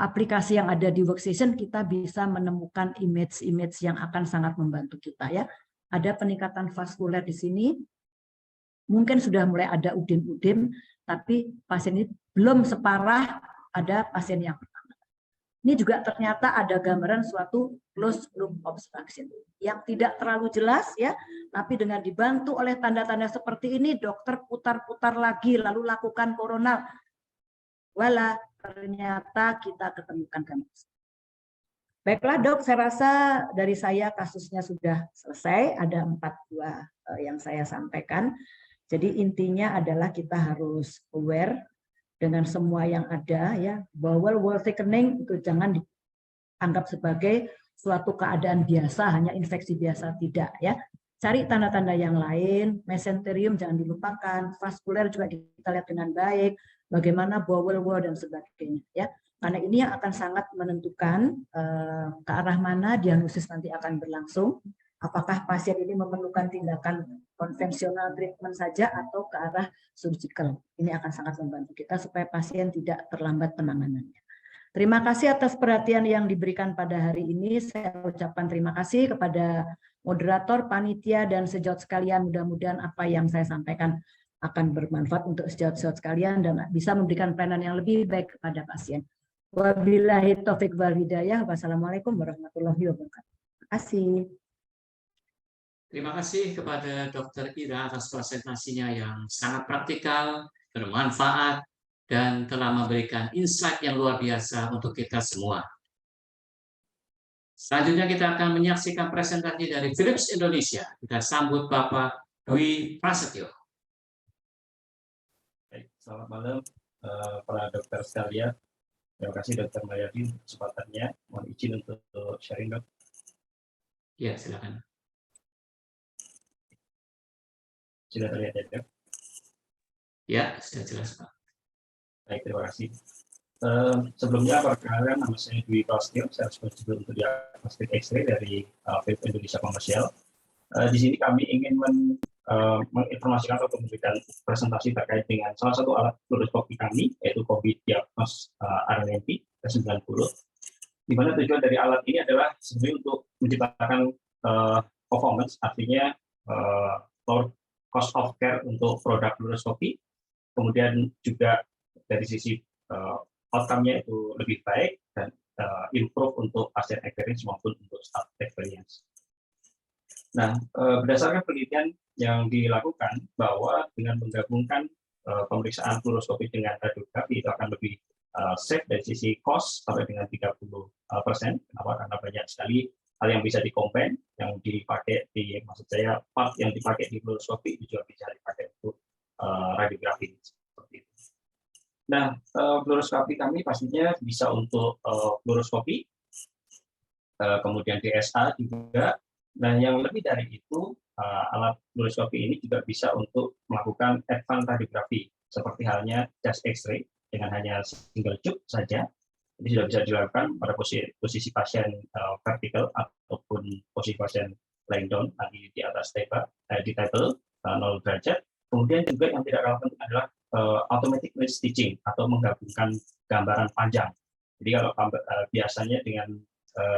aplikasi yang ada di workstation kita bisa menemukan image-image yang akan sangat membantu kita ya. Ada peningkatan vaskuler di sini. Mungkin sudah mulai ada udim-udim, tapi pasien ini belum separah ada pasien yang pertama. Ini juga ternyata ada gambaran suatu closed loop obstruction yang tidak terlalu jelas ya, tapi dengan dibantu oleh tanda-tanda seperti ini, dokter putar-putar lagi lalu lakukan koronal. Wala, ternyata kita ketemukan gambaran. Baiklah dok, saya rasa dari saya kasusnya sudah selesai. Ada 4 buah yang saya sampaikan. Jadi intinya adalah kita harus aware dengan semua yang ada ya. Bowel wall thickening itu jangan dianggap sebagai suatu keadaan biasa, hanya infeksi biasa, tidak ya. Cari tanda-tanda yang lain, mesenterium jangan dilupakan, vaskuler juga kita lihat dengan baik, bagaimana bowel wall dan sebagainya ya. Karena ini yang akan sangat menentukan ke arah mana diagnosis nanti akan berlangsung. Apakah pasien ini memerlukan tindakan konvensional treatment saja atau ke arah surgical. Ini akan sangat membantu kita supaya pasien tidak terlambat penanganannya. Terima kasih atas perhatian yang diberikan pada hari ini. Saya ucapkan terima kasih kepada moderator, panitia, dan sejawat sekalian. Mudah-mudahan apa yang saya sampaikan akan bermanfaat untuk sejawat-sejawat sekalian dan bisa memberikan pelayanan yang lebih baik kepada pasien. Wabillahi taufik wal hidayah. Wassalamualaikum warahmatullahi wabarakatuh. Terima kasih. Terima kasih kepada Dr. Ira atas presentasinya yang sangat praktikal, bermanfaat, dan telah memberikan insight yang luar biasa untuk kita semua. Selanjutnya kita akan menyaksikan presentasi dari Philips Indonesia. Kita sambut Bapak Dwi Prasetyo. Baik, selamat malam para dokter sekalian. Terima kasih Dr. Mayadi untuk kesempatannya. Mohon izin untuk sharing, Dok. Ya, silakan. Sudah terlihat ya, Dok? Ya, sudah jelas, Pak. Baik, terima kasih. Sebelumnya, perkenalkan nama saya Dwi Prasetyo. Saya responsible untuk diagnostik X-ray dari Philips Indonesia Komersial. Di sini kami ingin menginformasikan atau memberikan presentasi terkait dengan salah satu alat fluoroskopi kami, yaitu COVID Diagnos RNMP T90, di mana tujuan dari alat ini adalah sebenarnya untuk menciptakan performance, artinya lower cost of care untuk produk fluoroskopi, kemudian juga dari sisi outcome-nya itu lebih baik dan improve untuk pasien experience maupun untuk staff experience. Nah, berdasarkan penelitian yang dilakukan bahwa dengan menggabungkan pemeriksaan fluoroskopi dengan radiografi itu akan lebih safe dari sisi cost sampai dengan 30%. Kenapa? Karena banyak sekali hal yang bisa di-combine, yang dipakai di, maksud saya, part yang dipakai di fluoroskopi itu juga bisa dipakai untuk radiografi seperti itu. Nah, fluoroskopi kami pastinya bisa untuk fluoroskopi, kemudian DSA juga. Dan yang lebih dari itu, alat fluoroskopi ini juga bisa untuk melakukan advanced radiografi, seperti halnya chest X-ray dengan hanya single tube saja. Ini sudah bisa dilakukan pada posisi pasien vertikal ataupun posisi pasien lying down nanti di atas di table 0 derajat. Kemudian juga yang tidak kalah penting adalah automatic stitching atau menggabungkan gambaran panjang. Jadi kalau biasanya dengan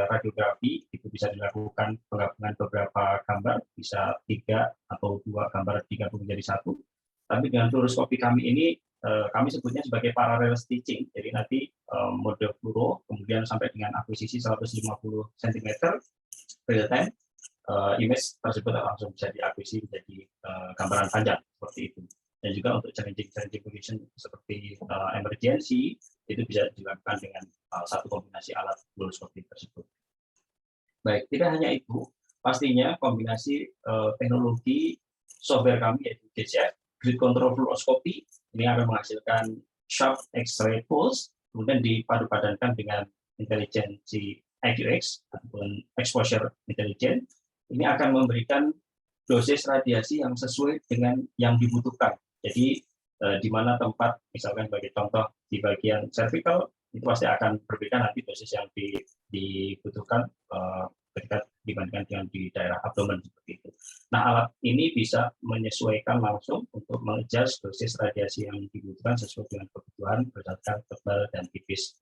radiografi itu bisa dilakukan penggabungan beberapa gambar, bisa 3 atau 2 gambar digabung menjadi 1. Tapi dengan fluoroskopi kami ini kami sebutnya sebagai parallel stitching. Jadi nanti mode fluoro kemudian sampai dengan akuisisi 150 cm real time, image tersebut langsung bisa diakuisisi menjadi gambaran panjang seperti itu. Dan juga untuk challenging condition seperti emergency itu bisa dilakukan dengan satu kombinasi alat fluoroskopi tersebut. Baik, tidak hanya itu, pastinya kombinasi teknologi software kami yaitu GCF, Grid Control Fluoroskopi, ini akan menghasilkan sharp X-ray pulse, kemudian dipadu-padankan dengan intelijensi IQX ataupun exposure intelligence. Ini akan memberikan dosis radiasi yang sesuai dengan yang dibutuhkan. Jadi di mana tempat, misalkan sebagai contoh di bagian cervical, itu pasti akan berbeda nanti dosis yang dibutuhkan ketika dibandingkan dengan di daerah abdomen seperti itu. Nah, alat ini bisa menyesuaikan langsung untuk mengadjust dosis radiasi yang dibutuhkan sesuai dengan kebutuhan berdasarkan tebal dan tipis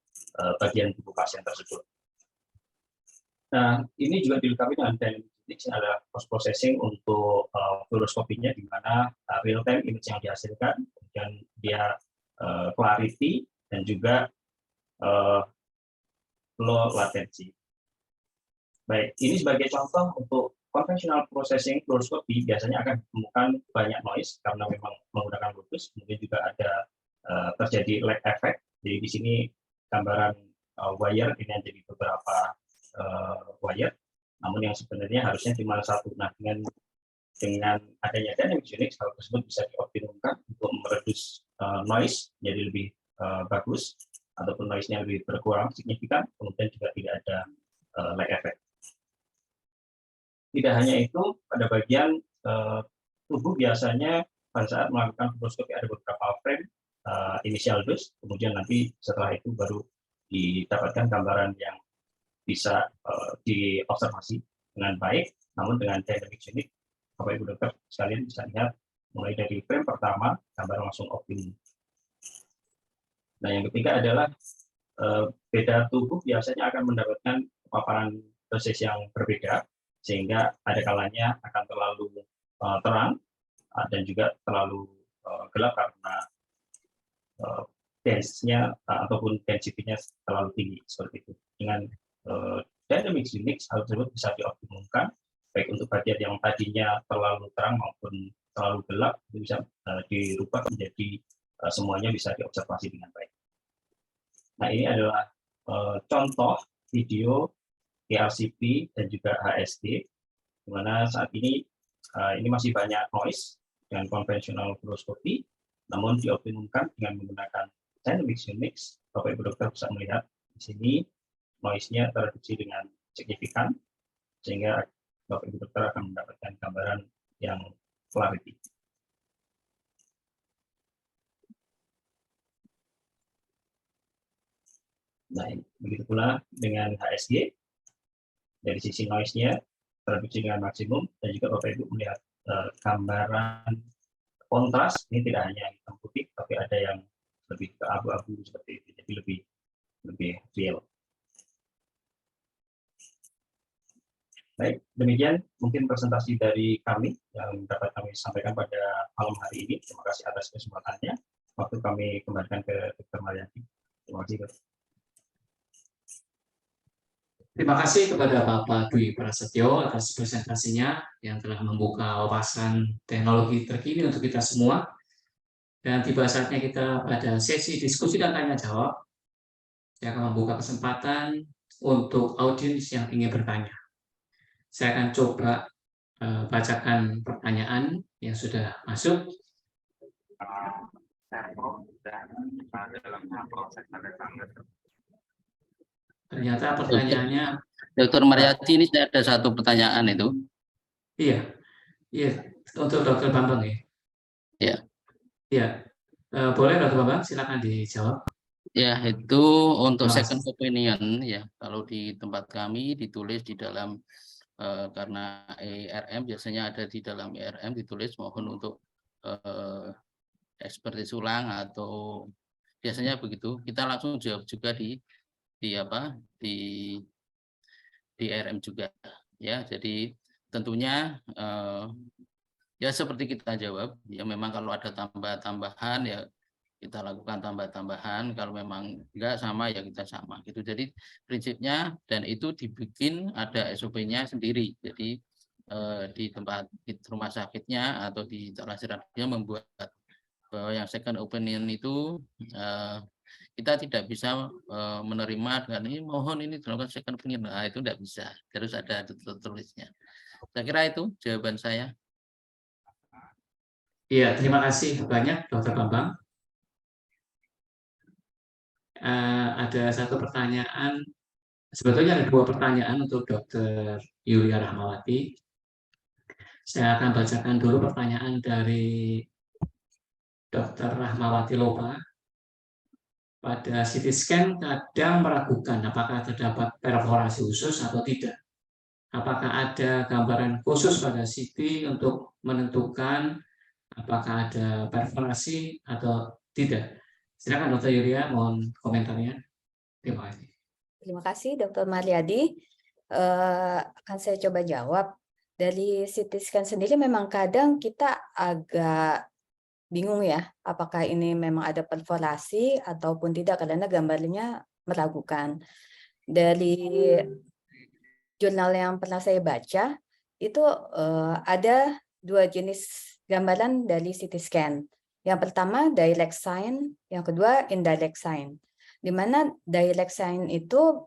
bagian tubuh pasien tersebut. Nah, ini juga dilengkapi dengan Unix adalah post processing untuk fluoroskopinya, di mana real time image yang dihasilkan, kemudian dia clarity dan juga low latency. Baik, ini sebagai contoh untuk conventional processing fluoroskopi biasanya akan ditemukan banyak noise karena memang menggunakan Bluetooth, kemudian juga ada terjadi lag effect. Jadi di sini gambaran wire ini jadi beberapa wire, namun yang sebenarnya harusnya cuma satu. Nah, dengan adanya dynamic Unix, hal tersebut bisa dioptimumkan untuk mereduce noise jadi lebih bagus, ataupun noise-nya lebih berkurang signifikan, kemudian juga tidak ada lag effect. Tidak hanya itu, pada bagian tubuh biasanya pada saat melakukan fluoroskopi ada beberapa frame initial dose, kemudian nanti setelah itu baru didapatkan gambaran yang bisa diobservasi dengan baik. Namun dengan dynamic Unix, Bapak Ibu Dokter sekalian bisa lihat mulai dari frame pertama gambar langsung optimum. Nah, yang ketiga adalah beda tubuh biasanya akan mendapatkan paparan dosis yang berbeda, sehingga ada kalanya akan terlalu terang dan juga terlalu gelap karena density-nya ataupun density-nya terlalu tinggi seperti itu. Dengan dynamic Unix, hal tersebut bisa dioptimumkan baik untuk bagian yang tadinya terlalu terang maupun terlalu gelap, itu bisa dirubah menjadi semuanya bisa diobservasi dengan baik. Nah, ini adalah contoh video ERCP dan juga HSD, di mana saat ini masih banyak noise dengan konvensional fluoroskopi, namun dioptimumkan dengan menggunakan dynamic Unix. Bapak Ibu Dokter bisa melihat di sini noise-nya tereduksi dengan signifikan, sehingga Bapak Ibu Dokter akan mendapatkan gambaran yang clarity. Nah, begitu pula dengan HSG. Dari sisi noise-nya tereduksi dengan maksimum, dan juga Bapak Ibu melihat gambaran kontras ini tidak hanya hitam putih, tapi ada yang lebih ke abu-abu seperti itu, jadi lebih real. Baik, demikian mungkin presentasi dari kami yang dapat kami sampaikan pada malam hari ini. Terima kasih atas kesempatannya. Waktu kami kembalikan ke Dr. Maryanti. Terima kasih, Dr. Terima kasih kepada Bapak Dwi Prasetyo atas presentasinya yang telah membuka wawasan teknologi terkini untuk kita semua. Dan tiba saatnya kita pada sesi diskusi dan tanya jawab. Saya akan membuka kesempatan untuk audiens yang ingin bertanya. Saya akan coba bacakan pertanyaan yang sudah masuk. Ternyata pertanyaannya, Dr. Maryanti, ini ada satu pertanyaan itu. Iya, untuk Dr. Bambang ya. Iya. Iya, boleh Dr. Bambang, silakan dijawab. Ya, itu untuk second opinion ya. Kalau di tempat kami ditulis di dalam karena ERM biasanya ada di dalam ERM ditulis mohon untuk ekspertis ulang atau biasanya begitu. Kita langsung jawab juga di ERM juga ya. Jadi tentunya ya seperti kita jawab ya, memang kalau ada tambah-tambahan ya kita lakukan tambah-tambahan, kalau memang enggak sama ya kita sama gitu. Jadi prinsipnya, dan itu dibikin ada SOP-nya sendiri. Jadi di tempat di rumah sakitnya atau di laboratoriumnya membuat bahwa yang second opinion itu kita tidak bisa menerima dengan ini mohon ini dilakukan second opinion. Nah, itu tidak bisa, harus ada tulisnya. Saya kira itu jawaban saya. Iya, terima kasih banyak Dr. Bambang. Ada satu pertanyaan, sebetulnya ada dua pertanyaan untuk Dr. Yulia Rahmawati. Saya akan bacakan dulu pertanyaan dari Dr. Rahmawati Lopa. Pada CT scan kadang meragukan apakah terdapat perforasi usus atau tidak. Apakah ada gambaran khusus pada CT untuk menentukan apakah ada perforasi atau tidak? Silakan Dr. Yulia, mohon komentarnya. Terima kasih. Terima kasih Dr. Mariadi. Akan saya coba jawab. Dari CT scan sendiri memang kadang kita agak bingung ya, apakah ini memang ada perforasi ataupun tidak, karena gambarnya meragukan. Dari jurnal yang pernah saya baca, itu ada 2 jenis gambaran dari CT scan. Yang pertama direct sign, yang kedua indirect sign. Di mana direct sign itu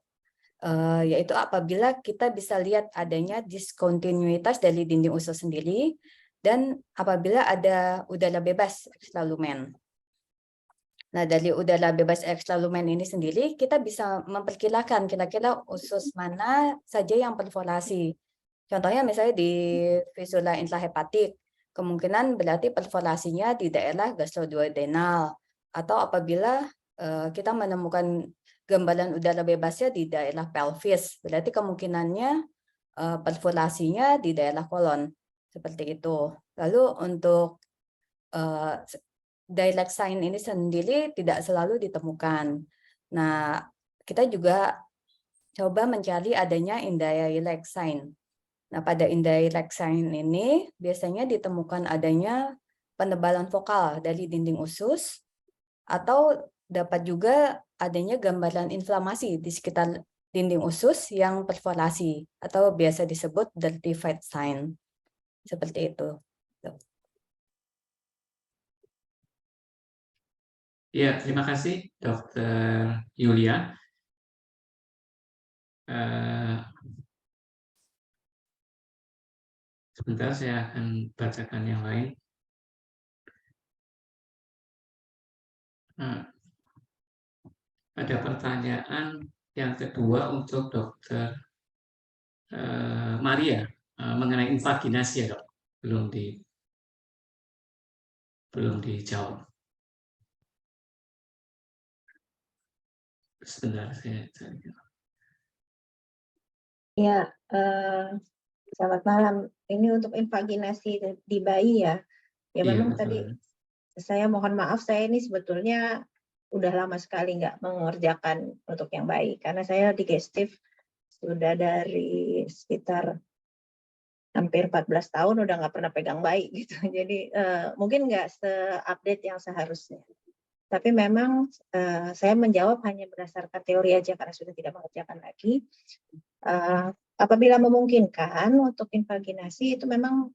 yaitu apabila kita bisa lihat adanya diskontinuitas dari dinding usus sendiri dan apabila ada udara bebas ekstralumen. Nah, dari udara bebas ekstralumen ini sendiri kita bisa memperkirakan kira-kira usus mana saja yang perforasi. Contohnya misalnya di fistula intrahepatik, kemungkinan berarti perforasinya di daerah gastroduodenal, atau apabila kita menemukan gambaran udara bebasnya di daerah pelvis, berarti kemungkinannya perforasinya di daerah kolon, seperti itu. Lalu untuk direct sign ini sendiri tidak selalu ditemukan. Nah, kita juga coba mencari adanya indirect sign. Nah, pada indirect sign ini biasanya ditemukan adanya penebalan vokal dari dinding usus atau dapat juga adanya gambaran inflamasi di sekitar dinding usus yang perforasi atau biasa disebut dirty fat sign. Seperti itu. Ya, terima kasih Dr. Yulia. Sebentar, saya akan bacakan yang lain. Ada pertanyaan yang kedua untuk Dr. Maria mengenai invaginasi ya dok, belum dijawab. Sebentar, saya cari. Ya, selamat malam. Ini untuk invaginasi di bayi ya. Ya Iya, memang betul. tadi saya mohon maaf, saya ini sebetulnya udah lama sekali nggak mengerjakan untuk yang bayi. Karena saya digestif sudah dari sekitar hampir 14 tahun udah nggak pernah pegang bayi gitu. Jadi mungkin nggak se-update yang seharusnya. Tapi memang saya menjawab hanya berdasarkan teori aja karena sudah tidak mengerjakan lagi. Apabila memungkinkan untuk invaginasi itu memang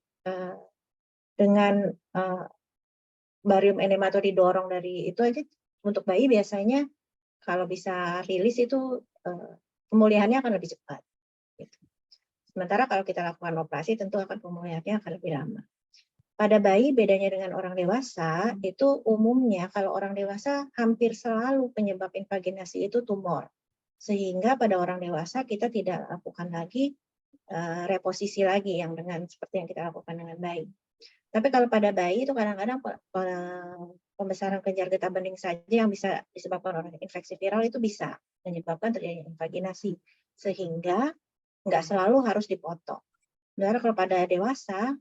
dengan barium enema atau didorong dari itu aja untuk bayi biasanya kalau bisa rilis itu pemulihannya akan lebih cepat. Gitu. Sementara kalau kita lakukan operasi tentu akan pemulihannya akan lebih lama. Pada bayi bedanya dengan orang dewasa itu umumnya kalau orang dewasa hampir selalu penyebab invaginasi itu tumor. Sehingga pada orang dewasa kita tidak lakukan lagi reposisi lagi yang dengan seperti yang kita lakukan dengan bayi. Tapi kalau pada bayi itu kadang-kadang pembesaran kelenjar getah bening saja yang bisa disebabkan oleh infeksi viral itu bisa menyebabkan terjadinya invaginasi. Sehingga nggak selalu harus dipotong. Sebenarnya kalau pada dewasa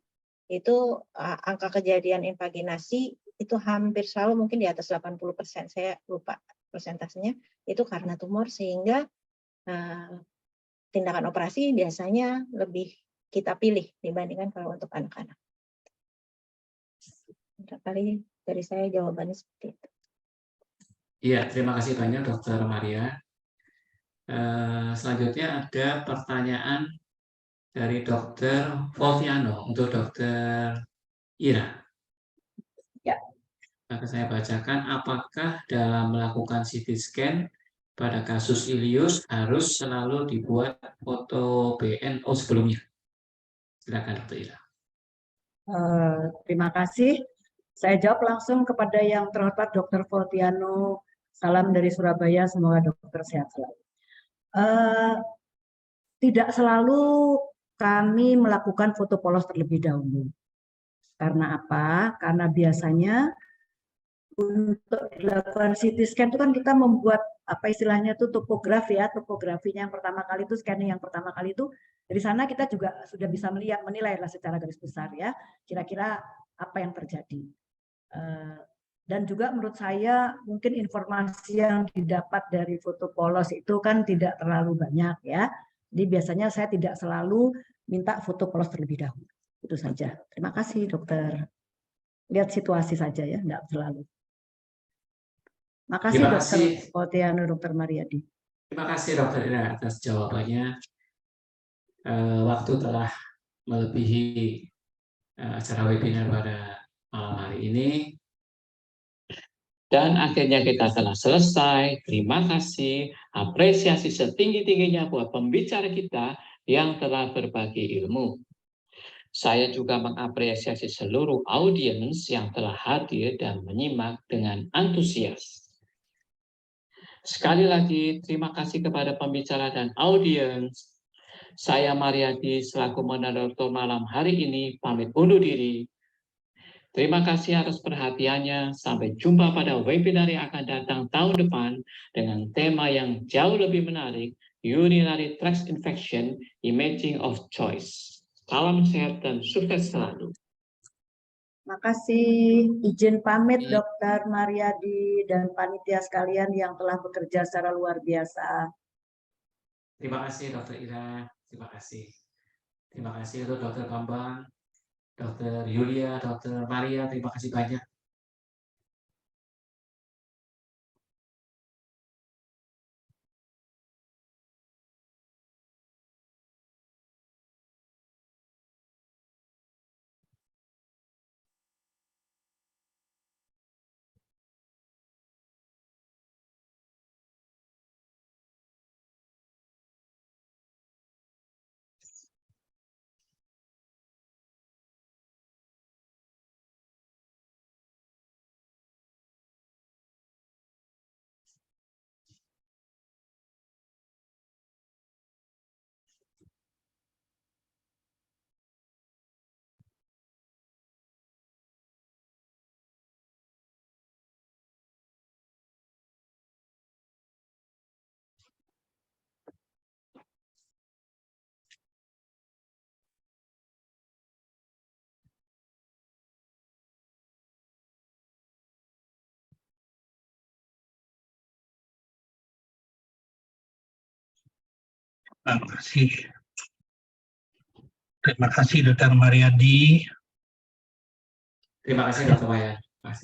itu angka kejadian invaginasi itu hampir selalu mungkin di atas 80%. Saya lupa persentasenya. Itu karena tumor sehingga tindakan operasi biasanya lebih kita pilih dibandingkan kalau untuk anak-anak. Kali dari saya jawabannya seperti itu. Iya, terima kasih banyak Dr. Maria. Selanjutnya ada pertanyaan dari Dr. Voltiano untuk Dr. Ira. Ya. Maka saya bacakan, apakah dalam melakukan CT scan pada kasus ileus harus selalu dibuat foto BNO sebelumnya? Silakan Dr. Ira. Terima kasih. Saya jawab langsung kepada yang terhormat Dr. Voltiano. Salam dari Surabaya, semoga dokter sehat selalu. Tidak selalu kami melakukan foto polos terlebih dahulu. Karena apa? Karena biasanya untuk dilakukan CT scan itu kan kita membuat apa istilahnya itu topografi ya, topografinya yang pertama kali itu scanning yang pertama kali itu dari sana kita juga sudah bisa menilai lah secara garis besar ya kira-kira apa yang terjadi. Dan juga menurut saya mungkin informasi yang didapat dari foto polos itu kan tidak terlalu banyak ya. Jadi biasanya saya tidak selalu minta foto polos terlebih dahulu. Itu saja. Terima kasih, dokter. Lihat situasi saja ya, enggak terlalu. Makasih, Terima dokter kasih. Otiano, dokter Mariadi. Terima kasih Dokter Ira atas jawabannya. Waktu telah melebihi acara webinar pada malam hari ini. Dan akhirnya kita telah selesai. Terima kasih. Apresiasi setinggi-tingginya buat pembicara kita yang telah berbagi ilmu. Saya juga mengapresiasi seluruh audiens yang telah hadir dan menyimak dengan antusias. Sekali lagi, terima kasih kepada pembicara dan audiens. Saya Mariadi selaku moderator malam hari ini pamit undur diri. Terima kasih atas perhatiannya. Sampai jumpa pada webinar yang akan datang tahun depan dengan tema yang jauh lebih menarik, Urinary Tract Infection, Imaging of Choice. Salam sehat dan sukses selalu. Makasih. Izin pamit Dokter Mariadi dan panitia sekalian yang telah bekerja secara luar biasa. Terima kasih Dokter Ira. Terima kasih. Terima kasih untuk Dokter Bambang, Dokter Yulia, Dokter Maria. Terima kasih banyak. Terima kasih Dokter Mariadi. Terima kasih Dokter Maya.